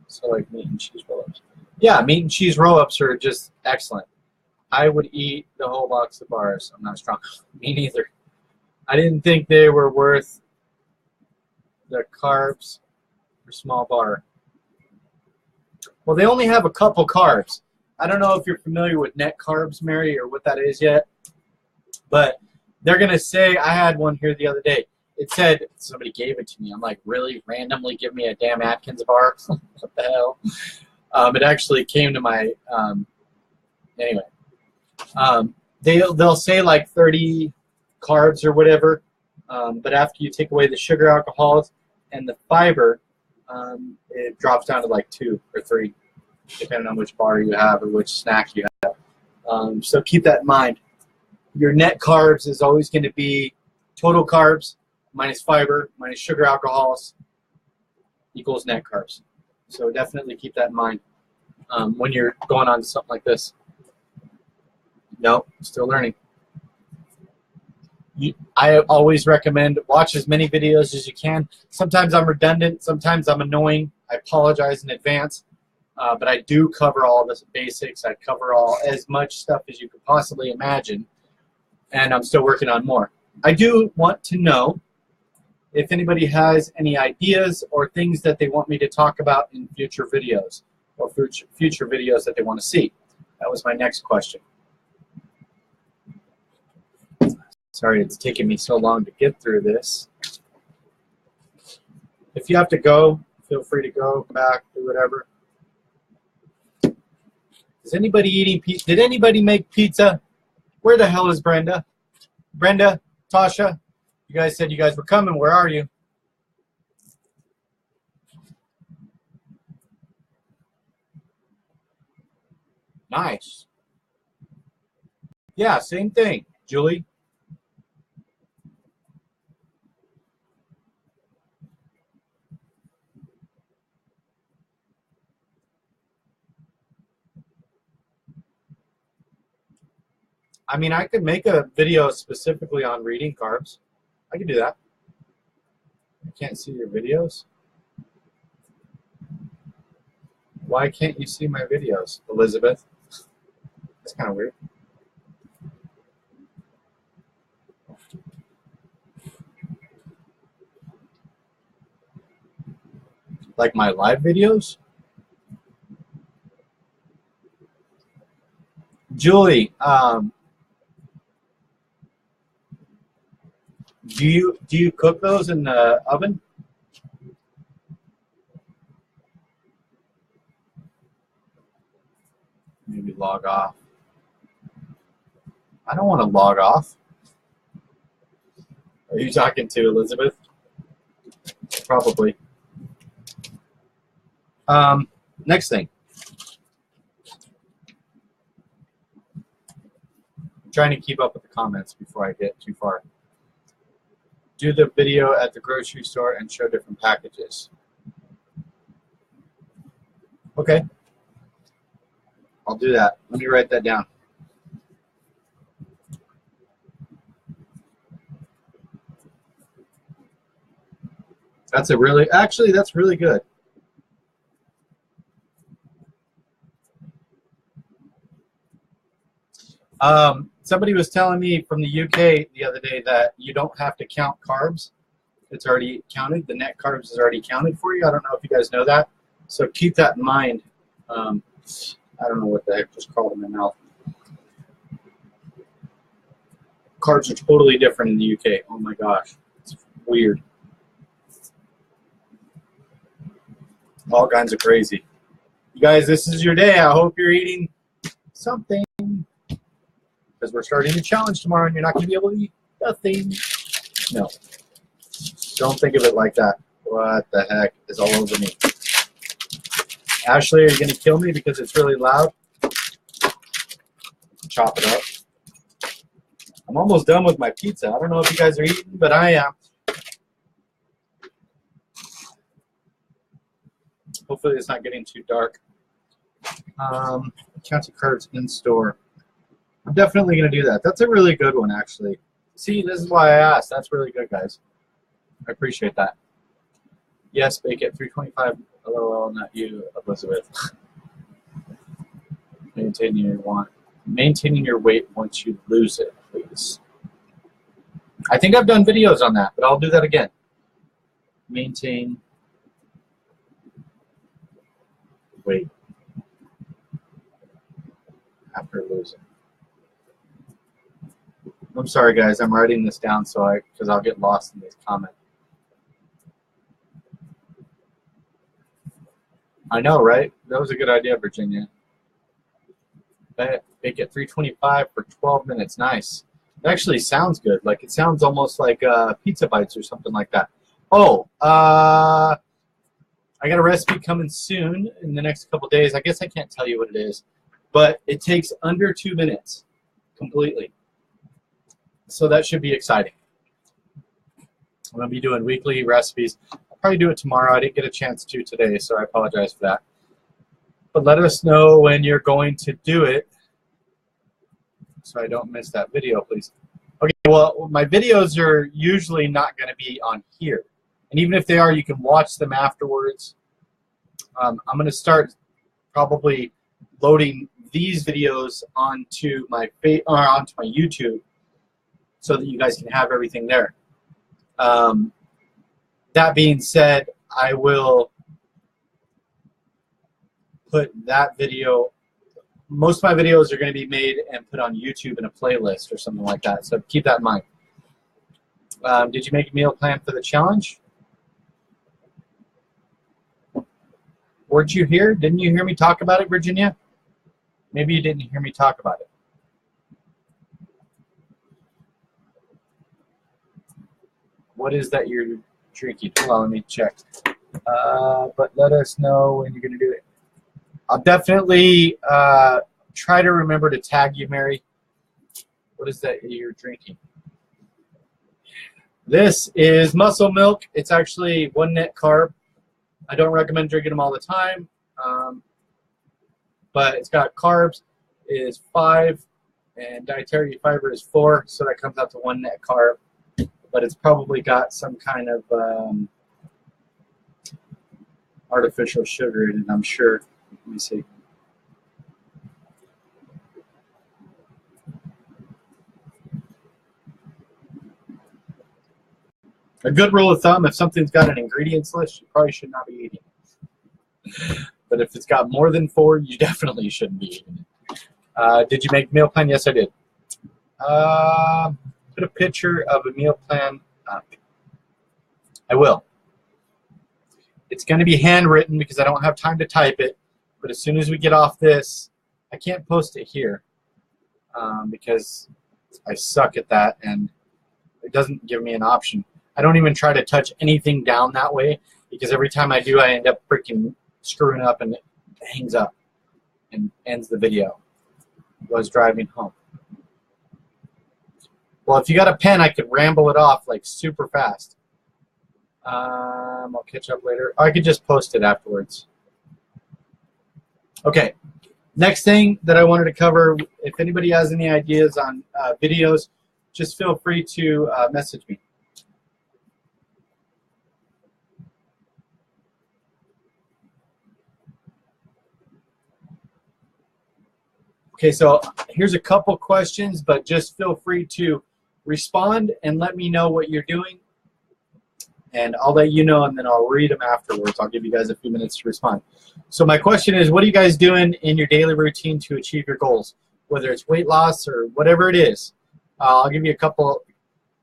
So like meat and cheese roll-ups. Yeah, meat and cheese roll-ups are just excellent. I would eat the whole box of bars. I'm not strong. Me neither. I didn't think they were worth the carbs for small bar. Well, they only have a couple carbs. I don't know if you're familiar with net carbs, Mary, or what that is yet. But they're going to say, I had one here the other day, It said somebody gave it to me. I'm like, really? Randomly give me a damn Atkins bar? What the hell? It actually came to my anyway. They'll say like 30 carbs or whatever, but after you take away the sugar, alcohols, and the fiber, it drops down to like 2 or 3, depending on which bar you have or which snack you have. So keep that in mind. Your net carbs is always going to be total carbs minus fiber minus sugar, alcohols equals net carbs. So definitely keep that in mind when you're going on to something like this. No, still learning. I always recommend watch as many videos as you can. Sometimes I'm redundant. Sometimes I'm annoying. I apologize in advance. But I do cover all the basics. I cover as much stuff as you could possibly imagine. And I'm still working on more. I do want to know if anybody has any ideas or things that they want me to talk about in future videos or future videos that they want to see. That was my next question. Sorry it's taking me so long to get through this. If you have to go, feel free to go, come back, do whatever. Is anybody eating pizza? Did anybody make pizza? Where the hell is Brenda? Brenda, Tasha, you guys said you guys were coming. Where are you? Nice. Yeah, same thing, Julie. I mean, I could make a video specifically on reading carbs. I could do that. I can't see your videos. Why can't you see my videos, Elizabeth? That's kind of weird. Like my live videos? Julie, do you cook those in the oven? Maybe log off. I don't want to log off. Are you talking to Elizabeth? Probably. Next thing. I'm trying to keep up with the comments before I get too far. Do the video at the grocery store and show different packages. Okay. I'll do that. Let me write that down. That's that's really good. Somebody was telling me from the UK the other day that you don't have to count carbs. It's already counted. The net carbs is already counted for you. I don't know if you guys know that. So keep that in mind. I don't know what the heck just crawled in my mouth. Carbs are totally different in the UK. Oh my gosh. It's weird. All kinds of crazy. You guys, this is your day. I hope you're eating something. Because we're starting a challenge tomorrow and you're not going to be able to eat nothing. No. Don't think of it like that. What the heck is all over me? Ashley, are you going to kill me because it's really loud? Chop it up. I'm almost done with my pizza. I don't know if you guys are eating, but I am. Hopefully it's not getting too dark. County cards in store. I'm definitely going to do that. That's a really good one, actually. See, this is why I asked. That's really good, guys. I appreciate that. Yes, bake it. 325. LOL, not you, Elizabeth. Maintaining your weight once you lose it, please. I think I've done videos on that, but I'll do that again. Maintain weight after losing. I'm sorry, guys. I'm writing this down because I'll get lost in this comment. I know, right? That was a good idea, Virginia. Bake at 325 for 12 minutes. Nice. It actually sounds good. Like, it sounds almost like pizza bites or something like that. Oh, I got a recipe coming soon in the next couple days. I guess I can't tell you what it is, but it takes under 2 minutes completely. So that should be exciting. I'm going to be doing weekly recipes. I'll probably do it tomorrow. I didn't get a chance to today, so I apologize for that. But let us know when you're going to do it so I don't miss that video, please. Okay, well, my videos are usually not going to be on here. And even if they are, you can watch them afterwards. I'm going to start probably loading these videos onto my YouTube so that you guys can have everything there. That being said, I will put that video. Most of my videos are going to be made and put on YouTube in a playlist or something like that. So keep that in mind. Did you make a meal plan for the challenge? Weren't you here? Didn't you hear me talk about it, Virginia? Maybe you didn't hear me talk about it. What is that you're drinking? Hold on, let me check. But let us know when you're going to do it. I'll definitely try to remember to tag you, Mary. What is that you're drinking? This is muscle milk. It's actually 1 net carb. I don't recommend drinking them all the time, but it's got carbs is 5 and dietary fiber is 4, so that comes out to 1 net carb. But it's probably got some kind of artificial sugar in it, I'm sure. Let me see. A good rule of thumb, if something's got an ingredients list, you probably should not be eating it. But if it's got more than 4, you definitely shouldn't be eating it. Did you make a meal plan? Yes, I did. Put a picture of a meal plan up. I will. It's going to be handwritten because I don't have time to type it. But as soon as we get off this, I can't post it here because I suck at that and it doesn't give me an option. I don't even try to touch anything down that way because every time I do, I end up freaking screwing up and it hangs up and ends the video. I was driving home. Well, if you got a pen, I could ramble it off like super fast. I'll catch up later. I could just post it afterwards. Okay. Next thing that I wanted to cover, if anybody has any ideas on videos, just feel free to message me. Okay, so here's a couple questions, but just feel free to respond and let me know what you're doing. And I'll let you know, and then I'll read them afterwards. I'll give you guys a few minutes to respond. So my question is, what are you guys doing in your daily routine to achieve your goals? Whether it's weight loss or whatever it is. I'll give you a couple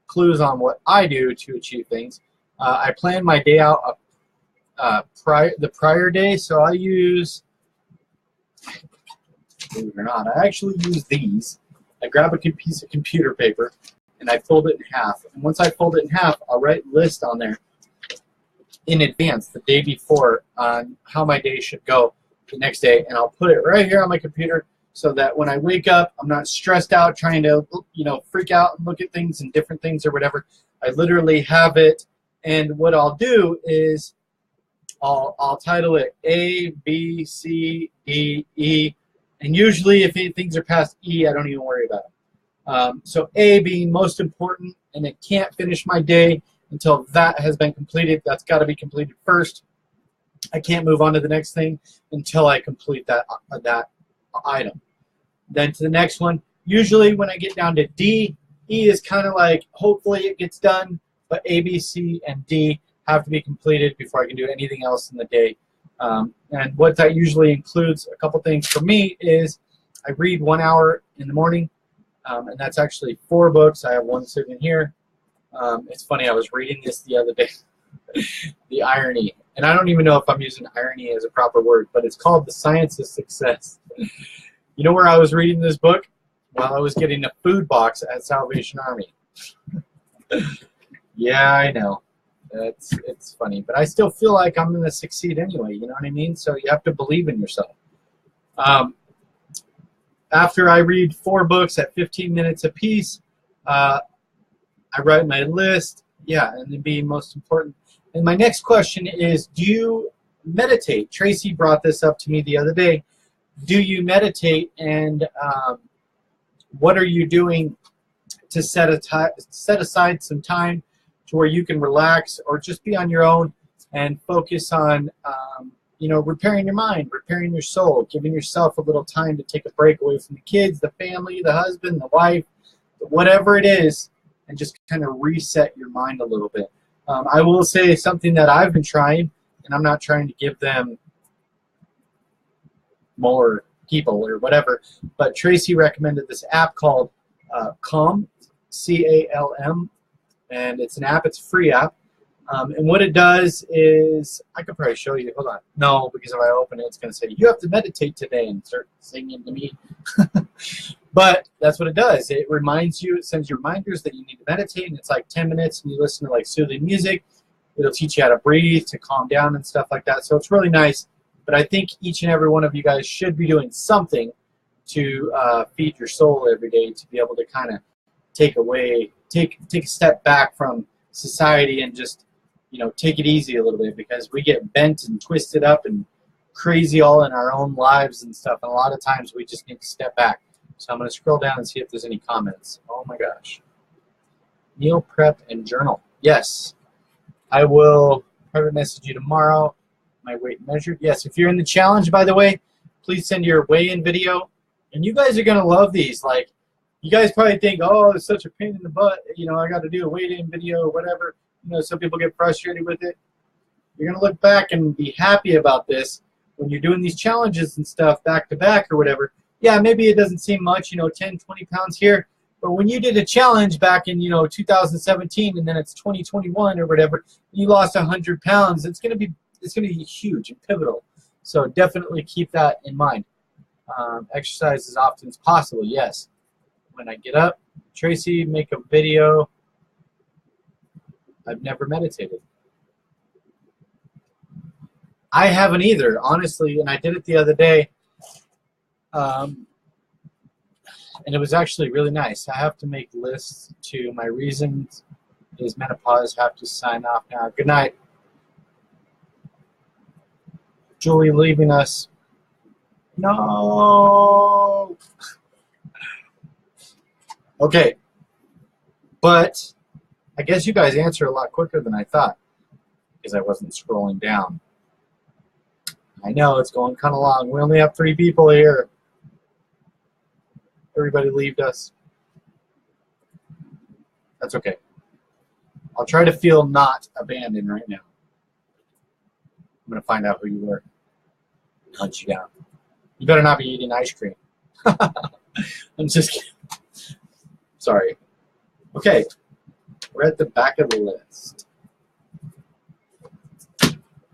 clues on what I do to achieve things. I plan my day out the prior day, so I use, believe it or not, I actually use these. I grab a piece of computer paper and I fold it in half. And once I fold it in half, I'll write a list on there in advance, the day before, on how my day should go the next day. And I'll put it right here on my computer so that when I wake up, I'm not stressed out trying to, freak out and look at things and different things or whatever. I literally have it. And what I'll do is I'll title it A, B, C, D, E. And usually if things are past E, I don't even worry about it. So A being most important, and it can't finish my day until that has been completed. That's got to be completed first. I can't move on to the next thing until I complete that item. Then to the next one. Usually when I get down to D, E is kind of like hopefully it gets done, but A, B, C, and D have to be completed before I can do anything else in the day. And what that usually includes, a couple things for me, is I read 1 hour in the morning, And that's actually 4 books. I have one sitting here. It's funny, I was reading this the other day. The irony. And I don't even know if I'm using irony as a proper word, but it's called The Science of Success. You know where I was reading this book? While I was getting a food box at Salvation Army. Yeah, I know. It's funny. But I still feel like I'm going to succeed anyway, you know what I mean? So you have to believe in yourself. After I read 4 books at 15 minutes apiece, I write my list. Yeah, and then being most important. And my next question is, do you meditate? Tracy brought this up to me the other day. Do you meditate, and what are you doing to set aside some time to where you can relax or just be on your own and focus on you know, repairing your mind, repairing your soul, giving yourself a little time to take a break away from the kids, the family, the husband, the wife, whatever it is, and just kind of reset your mind a little bit. I will say something that I've been trying, and I'm not trying to give them more people or whatever, but Tracy recommended this app called Calm, C-A-L-M, and it's an app, it's a free app. And what it does is, I could probably show you, hold on. No, because if I open it, it's going to say, you have to meditate today, and start singing to me. But that's what it does. It reminds you, it sends you reminders that you need to meditate, and it's like 10 minutes, and you listen to like soothing music. It'll teach you how to breathe, to calm down and stuff like that. So it's really nice. But I think each and every one of you guys should be doing something to feed your soul every day, to be able to kind of take a step back from society and just, you know, take it easy a little bit, because we get bent and twisted up and crazy all in our own lives and stuff, and a lot of times we just need to step back. So I'm going to scroll down and see if there's any comments. Oh my gosh. Meal prep and journal. Yes. I will private message you tomorrow. My weight measured. Yes, if you're in the challenge, by the way, please send your weigh-in video. And you guys are going to love these. Like, you guys probably think, oh, it's such a pain in the butt. You know, I got to do a weigh-in video or whatever. You know, some people get frustrated with it. You're going to look back and be happy about this when you're doing these challenges and stuff back to back or whatever. Yeah, maybe it doesn't seem much, you know, 10, 20 pounds here. But when you did a challenge back in, you know, 2017, and then it's 2021 or whatever, you lost 100 pounds, it's going to be huge and pivotal. So definitely keep that in mind. Exercise as often as possible, yes. When I get up, Tracy, make a video. I've never meditated. I haven't either, honestly, and I did it the other day. And it was actually really nice. I have to make lists to my reasons is menopause. Have to sign off now. Good night. Julie leaving us. No. Okay. But I guess you guys answer a lot quicker than I thought, because I wasn't scrolling down. I know it's going kind of long. We only have 3 people here. Everybody leaved us. That's okay. I'll try to feel not abandoned right now. I'm going to find out who you were. Hunt you down. You better not be eating ice cream. I'm just kidding. Sorry. Okay. We're at the back of the list.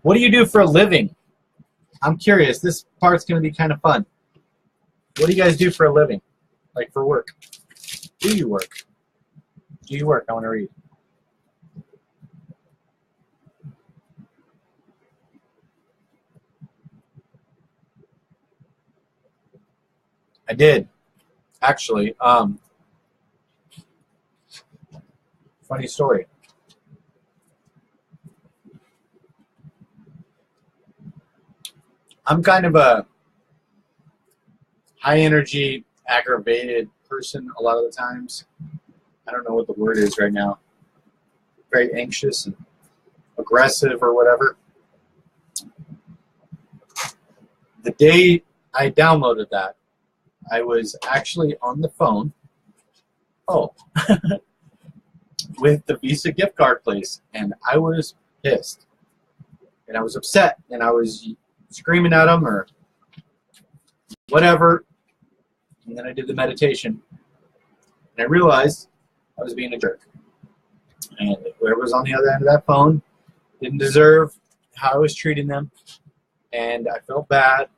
What do you do for a living? I'm curious. This part's going to be kind of fun. What do you guys do for a living? Like for work? Do you work? Do you work? I want to read. I did. Actually, funny story. I'm kind of a high energy, aggravated person a lot of the times. I don't know what the word is right now. Very anxious and aggressive or whatever. The day I downloaded that, I was actually on the phone. Oh. With the Visa gift card place, and I was pissed. And I was upset, and I was screaming at them or whatever. And then I did the meditation. And I realized I was being a jerk. And whoever was on the other end of that phone didn't deserve how I was treating them. And I felt bad.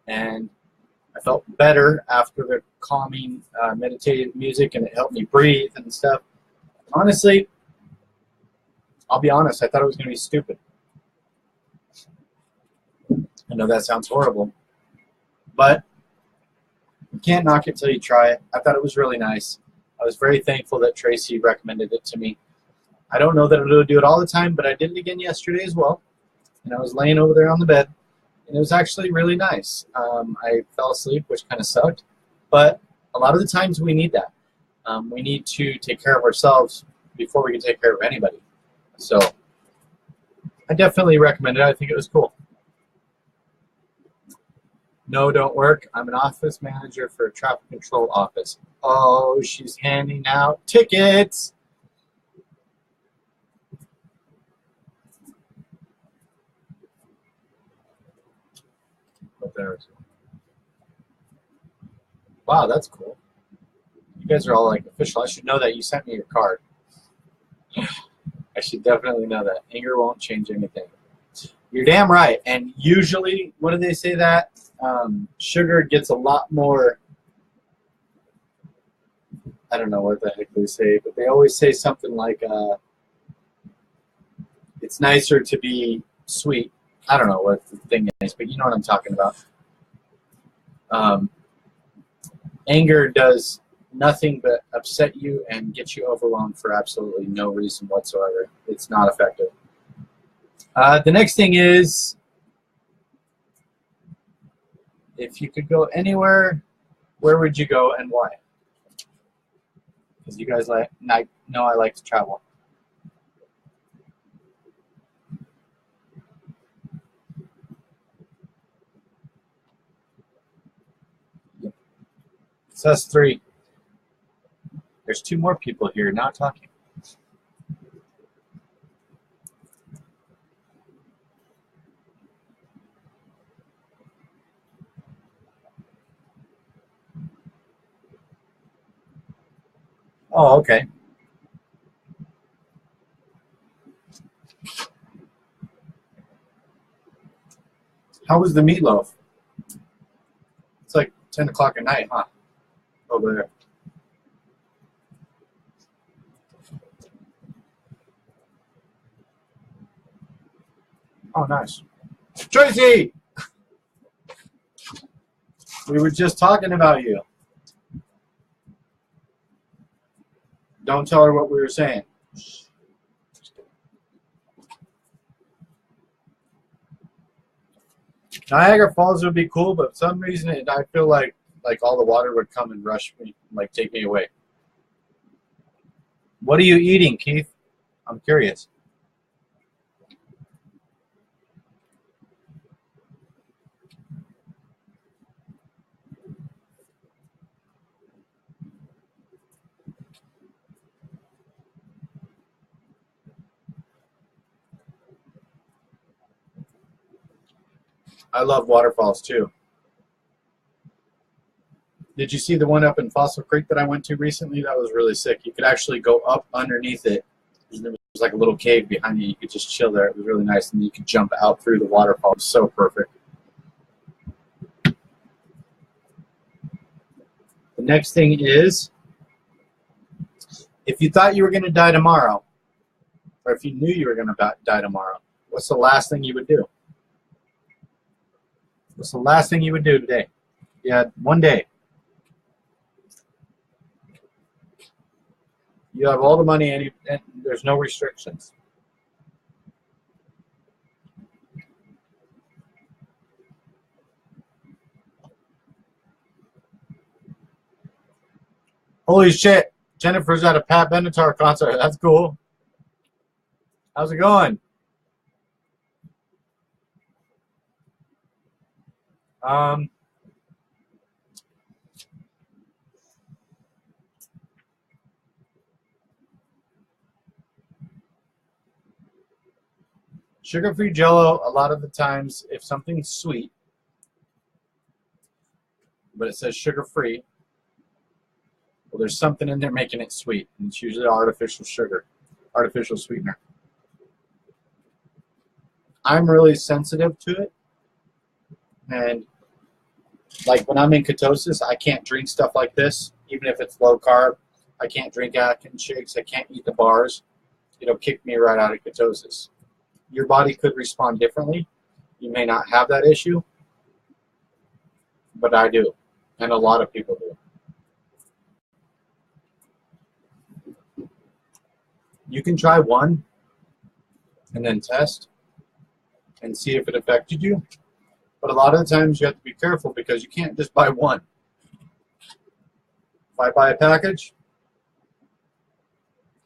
And I felt better after the calming meditative music, and it helped me breathe and stuff. Honestly, I'll be honest, I thought it was going to be stupid. I know that sounds horrible, but you can't knock it till you try it. I thought it was really nice. I was very thankful that Tracy recommended it to me. I don't know that it'll do it all the time, but I did it again yesterday as well. And I was laying over there on the bed, and it was actually really nice. I fell asleep, which kind of sucked, but a lot of the times we need that. We need to take care of ourselves before we can take care of anybody. So I definitely recommend it. I think it was cool. No, don't work. I'm an office manager for a traffic control office. Oh, she's handing out tickets. Oh, there it is. Wow, that's cool. You guys are all like official. I should know that. You sent me your card. I should definitely know that. Anger won't change anything. You're damn right. And usually, what do they say that? Sugar gets a lot more, I don't know what the heck they say, but they always say something like, it's nicer to be sweet. I don't know what the thing is, but you know what I'm talking about. Anger does nothing but upset you and get you overwhelmed for absolutely no reason whatsoever. It's not effective. The next thing is, if you could go anywhere, where would you go and why? Because you guys know I like to travel. It's us three. There's two more people here not talking. Oh, okay. How was the meatloaf? It's like 10 o'clock at night, huh? Over there. Oh, nice. Tracy! We were just talking about you. Don't tell her what we were saying. Niagara Falls would be cool, but for some reason I feel like all the water would come and rush me, like take me away. What are you eating, Keith? I'm curious. I love waterfalls too. Did you see the one up in Fossil Creek that I went to recently? That was really sick. You could actually go up underneath it. There was like a little cave behind you. You could just chill there. It was really nice. And you could jump out through the waterfall. It was so perfect. The next thing is, if you thought you were going to die tomorrow, or if you knew you were going to die tomorrow, what's the last thing you would do? What's the last thing you would do today? You had one day. You have all the money and there's no restrictions. Holy shit. Jennifer's at a Pat Benatar concert. That's cool. How's it going? Sugar-free Jell-O, a lot of the times, if something's sweet, but it says sugar-free, Well, there's something in there making it sweet, and it's usually artificial sugar, artificial sweetener. I'm really sensitive to it, and like when I'm in ketosis, I can't drink stuff like this, even if it's low carb. I can't drink Atkins shakes. I can't eat the bars. It'll kick me right out of ketosis. Your body could respond differently. You may not have that issue, but I do, and a lot of people do. You can try one and then test and see if it affected you. But a lot of the times you have to be careful because you can't just buy one. If I buy a package,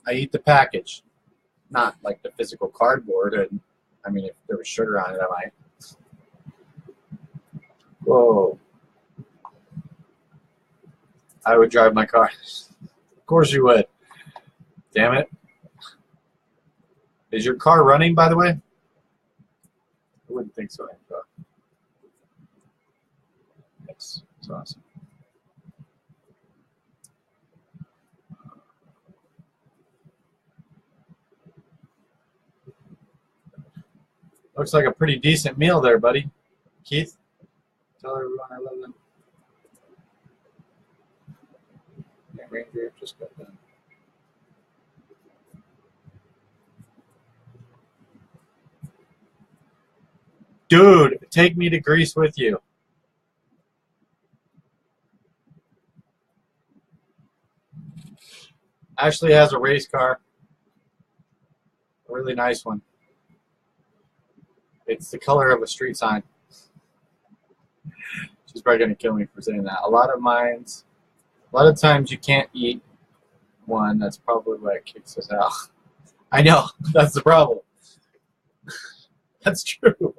I eat the package, not like the physical cardboard. And I mean, if there was sugar on it, I might. Whoa. I would drive my car. Of course you would. Damn it. Is your car running, by the way? I wouldn't think so. Yes, it's awesome. Looks like a pretty decent meal there, buddy. Keith, tell everyone I love them. Yeah, Ranger just got done. Dude, take me to Greece with you. Ashley has a race car. A really nice one. It's the color of a street sign. She's probably going to kill me for saying that. A lot of times you can't eat one. That's probably why it kicks us out. I know. That's the problem. That's true.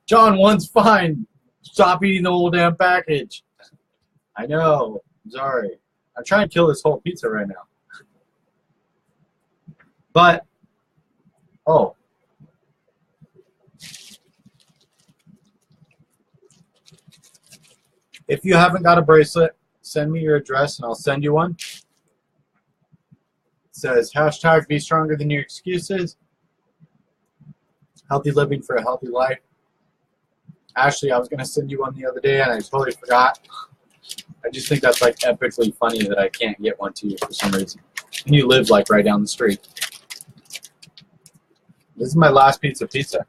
John, one's fine. Stop eating the whole damn package. I know. I'm sorry. I'm trying to kill this whole pizza right now. But, oh. If you haven't got a bracelet, send me your address and I'll send you one. It says, hashtag be stronger than your excuses. Healthy living for a healthy life. Ashley, I was going to send you one the other day and I totally forgot. I just think that's like epically funny that I can't get one to you for some reason. And you live like right down the street. This is my last piece of pizza.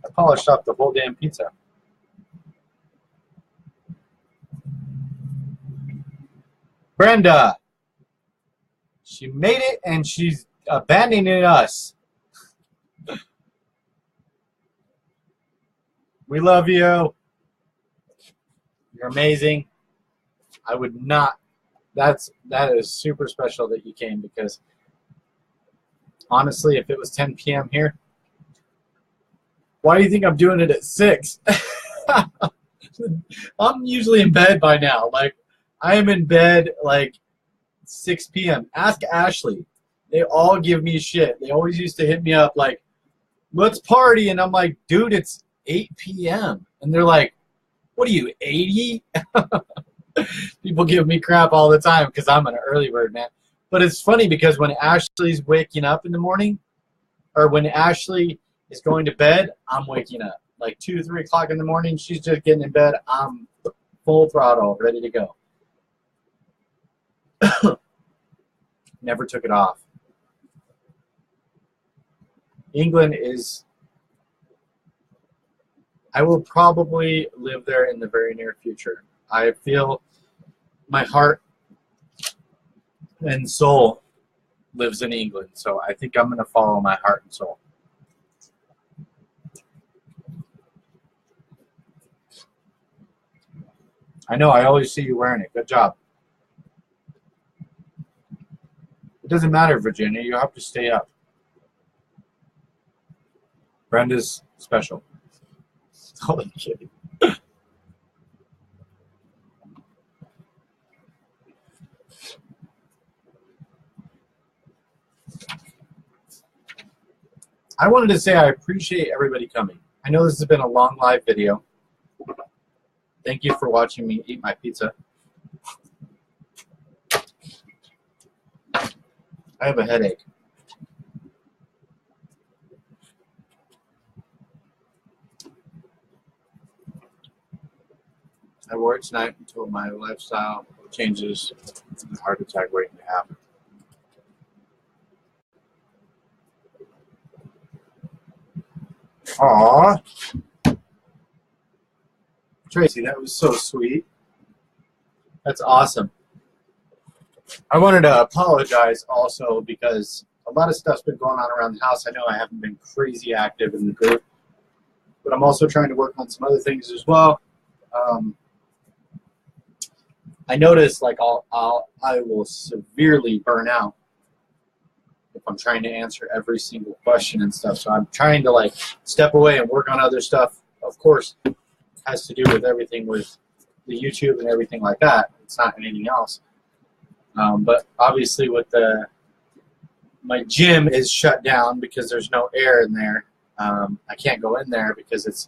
I polished off the whole damn pizza. Brenda. She made it and she's abandoning us. We love you. You're amazing. I would not. That is super special that you came because honestly, if it was 10 p.m. here, why do you think I'm doing it at 6? I'm usually in bed by now. Like I am in bed like 6 p.m. Ask Ashley. They all give me shit. They always used to hit me up like, let's party. And I'm like, dude, it's 8 p.m. And they're like, what are you, 80? People give me crap all the time because I'm an early bird, man. But it's funny because when Ashley's waking up in the morning, or when Ashley is going to bed, I'm waking up. Like 2, 3 o'clock in the morning, she's just getting in bed. I'm full throttle, ready to go. Never took it off. England is... I will probably live there in the very near future. I feel my heart and soul lives in England, so I think I'm going to follow my heart and soul. I know, I always see you wearing it. Good job. It doesn't matter, Virginia. You have to stay up. Brenda's special. Totally kidding. I wanted to say I appreciate everybody coming. I know this has been a long live video. Thank you for watching me eat my pizza. I have a headache. I wore it tonight until my lifestyle changes and the heart attack waiting to happen. Aww. Tracy, that was so sweet. That's awesome. I wanted to apologize also because a lot of stuff's been going on around the house. I know I haven't been crazy active in the group, but I'm also trying to work on some other things as well. I notice like I will severely burn out if I'm trying to answer every single question and stuff. So I'm trying to like step away and work on other stuff. Of course, has to do with everything with the YouTube and everything like that. It's not anything else. But obviously with my gym is shut down because there's no air in there. I can't go in there because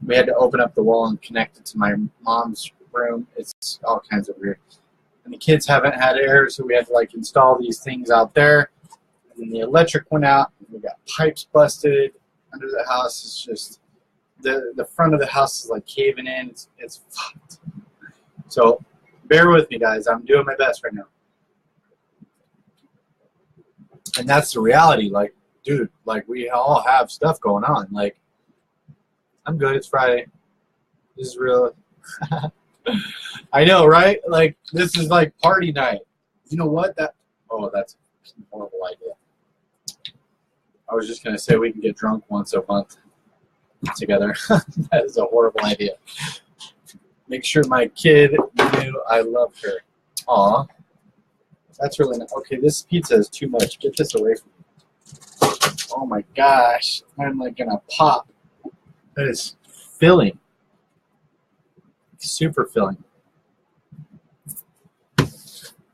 we had to open up the wall and connect it to my mom's room. It's all kinds of weird. And the kids haven't had air, so we had to like install these things out there. And then the electric went out. And we got pipes busted under the house. It's just the front of the house is like caving in. It's fucked. So bear with me, guys. I'm doing my best right now. And that's the reality. Like, dude, like we all have stuff going on. Like, I'm good. It's Friday. This is real. I know, right? Like, this is like party night. You know what? That's a horrible idea. I was just going to say we can get drunk once a month together. That is a horrible idea. Make sure my kid knew I loved her. Aw. That's really nice. Okay, this pizza is too much. Get this away from me. Oh my gosh. I'm like going to pop. That is filling. Super filling.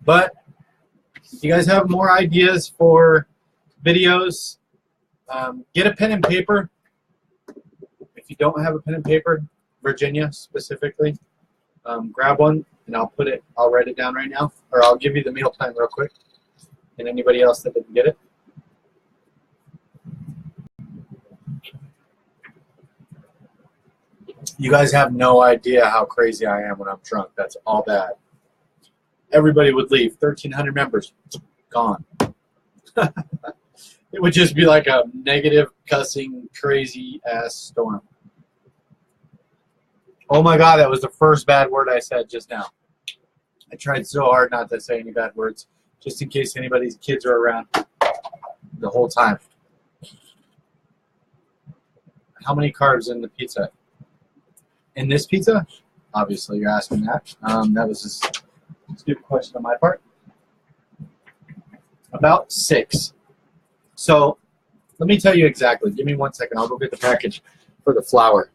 But if you guys have more ideas for videos, get a pen and paper. If you don't have a pen and paper, Virginia specifically, grab one and I'll write it down right now, or I'll give you the meal plan real quick. And anybody else that didn't get it. You guys have no idea how crazy I am when I'm drunk. That's all bad. Everybody would leave. 1,300 members. Gone. It would just be like a negative, cussing, crazy-ass storm. Oh my God, that was the first bad word I said just now. I tried so hard not to say any bad words, just in case anybody's kids are around the whole time. How many carbs in the pizza? In this pizza? Obviously, you're asking that. That was a stupid question on my part. About 6. So let me tell you exactly. Give me 1 second. I'll go get the package for the flour.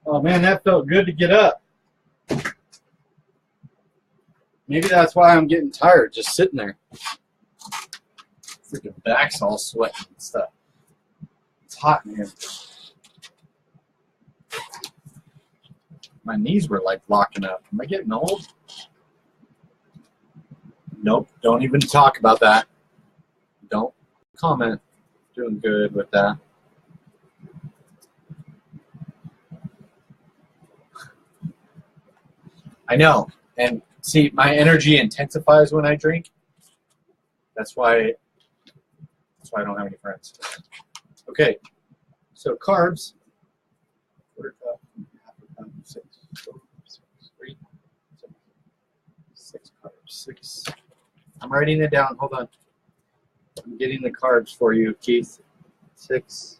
Oh man, that felt good to get up. Maybe that's why I'm getting tired, just sitting there. Freaking back's all sweating and stuff. It's hot in here. My knees were like locking up. Am I getting old? Nope, don't even talk about that. Don't comment. Doing good with that. I know, and see, my energy intensifies when I drink. That's why I don't have any friends. Okay, so carbs. 1/4 cup, 1/2 cup, 6, 3, 6 carbs, 6. I'm writing it down. Hold on. I'm getting the carbs for you, Keith. 6.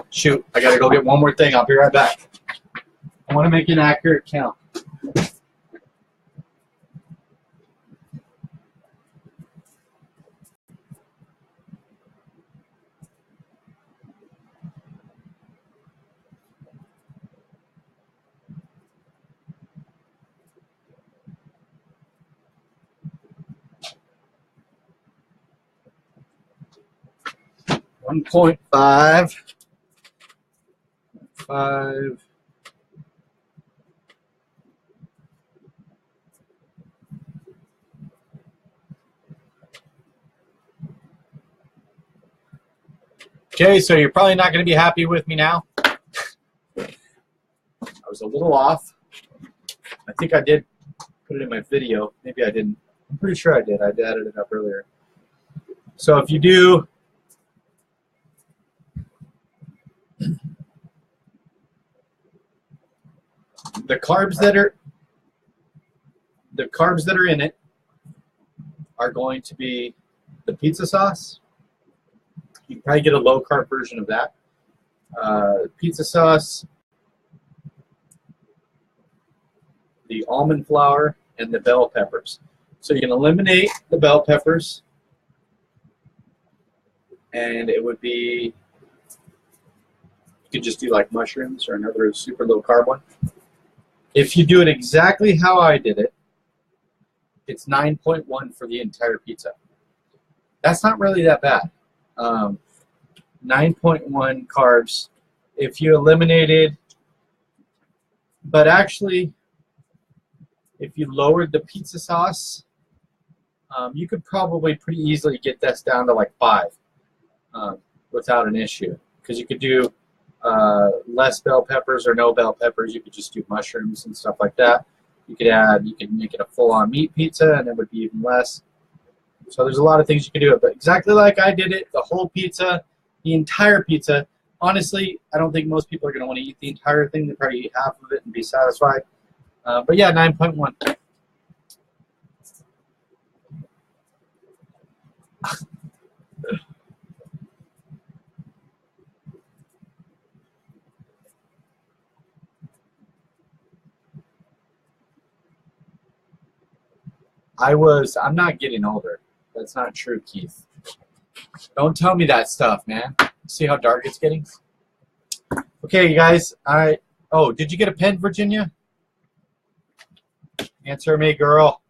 Shoot, I gotta go get one more thing. I'll be right back. I want to make an accurate count. 1.5. 5. Okay, so you're probably not going to be happy with me now. I was a little off. I think I did put it in my video. Maybe I didn't. I'm pretty sure I did. I added it up earlier. So if you do the carbs that are in it are going to be the pizza sauce. You can probably get a low carb version of that. Pizza sauce, the almond flour, and the bell peppers. So you can eliminate the bell peppers, and it would be, you could just do like mushrooms or another super low carb one. If you do it exactly how I did it, it's 9.1 for the entire pizza. That's not really that bad. 9.1 carbs if you eliminated, but actually if you lowered the pizza sauce, you could probably pretty easily get this down to like 5 without an issue, because you could do less bell peppers or no bell peppers. You could just do mushrooms and stuff like that. You could make it a full-on meat pizza, and it would be even less. So there's a lot of things you can do, but exactly like I did it, the whole pizza, the entire pizza. Honestly, I don't think most people are going to want to eat the entire thing. They'll probably eat half of it and be satisfied. But yeah, 9.1. I'm not getting older. That's not true, Keith. Don't tell me that stuff, man. See how dark it's getting? Okay, you guys. Oh, did you get a pen, Virginia? Answer me, girl.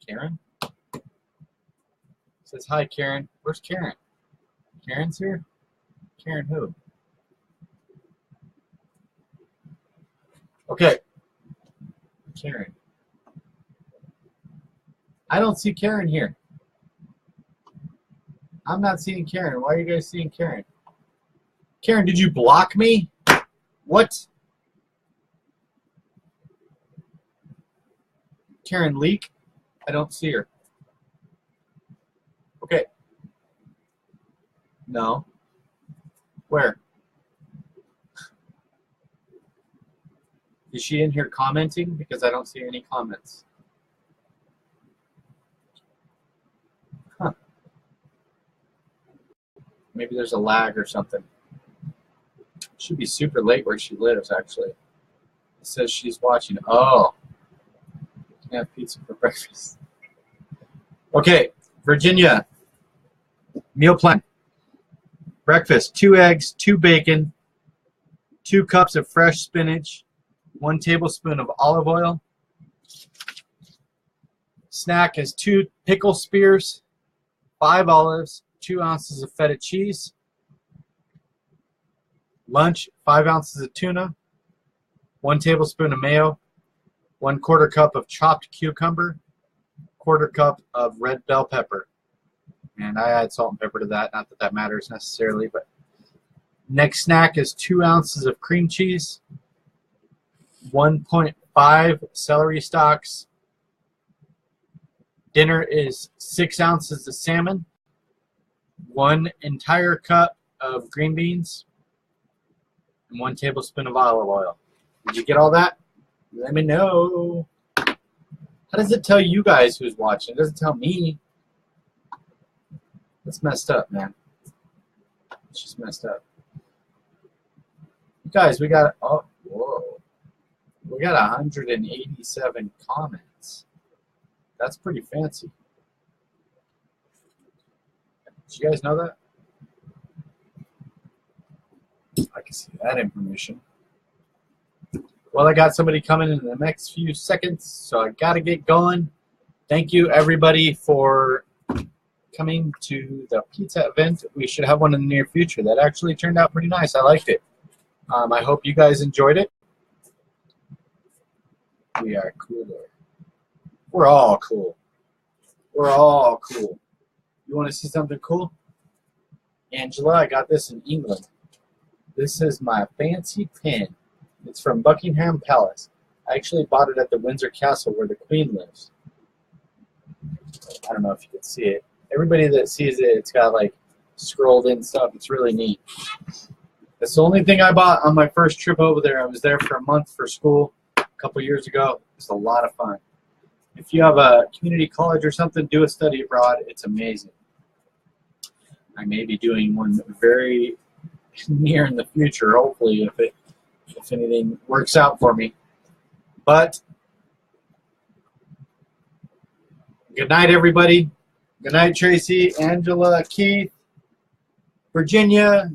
Karen? Says hi, Karen. Where's Karen? Karen's here? Karen who? Okay. Karen. I don't see Karen here. I'm not seeing Karen. Why are you guys seeing Karen? Karen, did you block me? What? Karen Leak? I don't see her. Okay. No. Where? Is she in here commenting? Because I don't see any comments. Huh. Maybe there's a lag or something. It should be super late where she lives, actually. It says she's watching. Oh. Can have pizza for breakfast. Okay, Virginia. Meal plan. Breakfast, 2 eggs, 2 bacon, 2 cups of fresh spinach, 1 tablespoon of olive oil. Snack is 2 pickle spears, 5 olives, 2 ounces of feta cheese. Lunch, 5 ounces of tuna, 1 tablespoon of mayo, 1/4 cup of chopped cucumber, 1/4 cup of red bell pepper. And I add salt and pepper to that. Not that that matters necessarily, but next snack is 2 ounces of cream cheese, 1.5 celery stalks. Dinner is 6 ounces of salmon, 1 entire cup of green beans, and 1 tablespoon of olive oil. Did you get all that? Let me know. How does it tell you guys who's watching? It doesn't tell me. That's messed up, man. It's just messed up. Guys, we got, oh, whoa. We got 187 comments. That's pretty fancy. Did you guys know that? I can see that information. Well, I got somebody coming in the next few seconds, so I got to get going. Thank you, everybody, for coming to the pizza event. We should have one in the near future. That actually turned out pretty nice. I liked it. I hope you guys enjoyed it. We are cooler. We're all cool. We're all cool. You want to see something cool? Angela, I got this in England. This is my fancy pen. It's from Buckingham Palace. I actually bought it at the Windsor Castle where the Queen lives. I don't know if you can see it. Everybody that sees it, it's got like scrolled in stuff. It's really neat. That's the only thing I bought on my first trip over there. I was there for a month for school a couple years ago. It's a lot of fun. If you have a community college or something, do a study abroad. It's amazing. I may be doing one very near in the future, hopefully, if anything works out for me. But good night, everybody. Good night, Tracy, Angela, Keith, Virginia.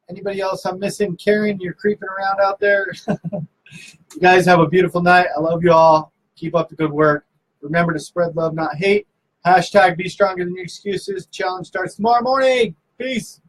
Anybody else I'm missing? Karen, you're creeping around out there. You guys have a beautiful night. I love you all. Keep up the good work. Remember to spread love, not hate. Hashtag be stronger than your excuses. Challenge starts tomorrow morning. Peace.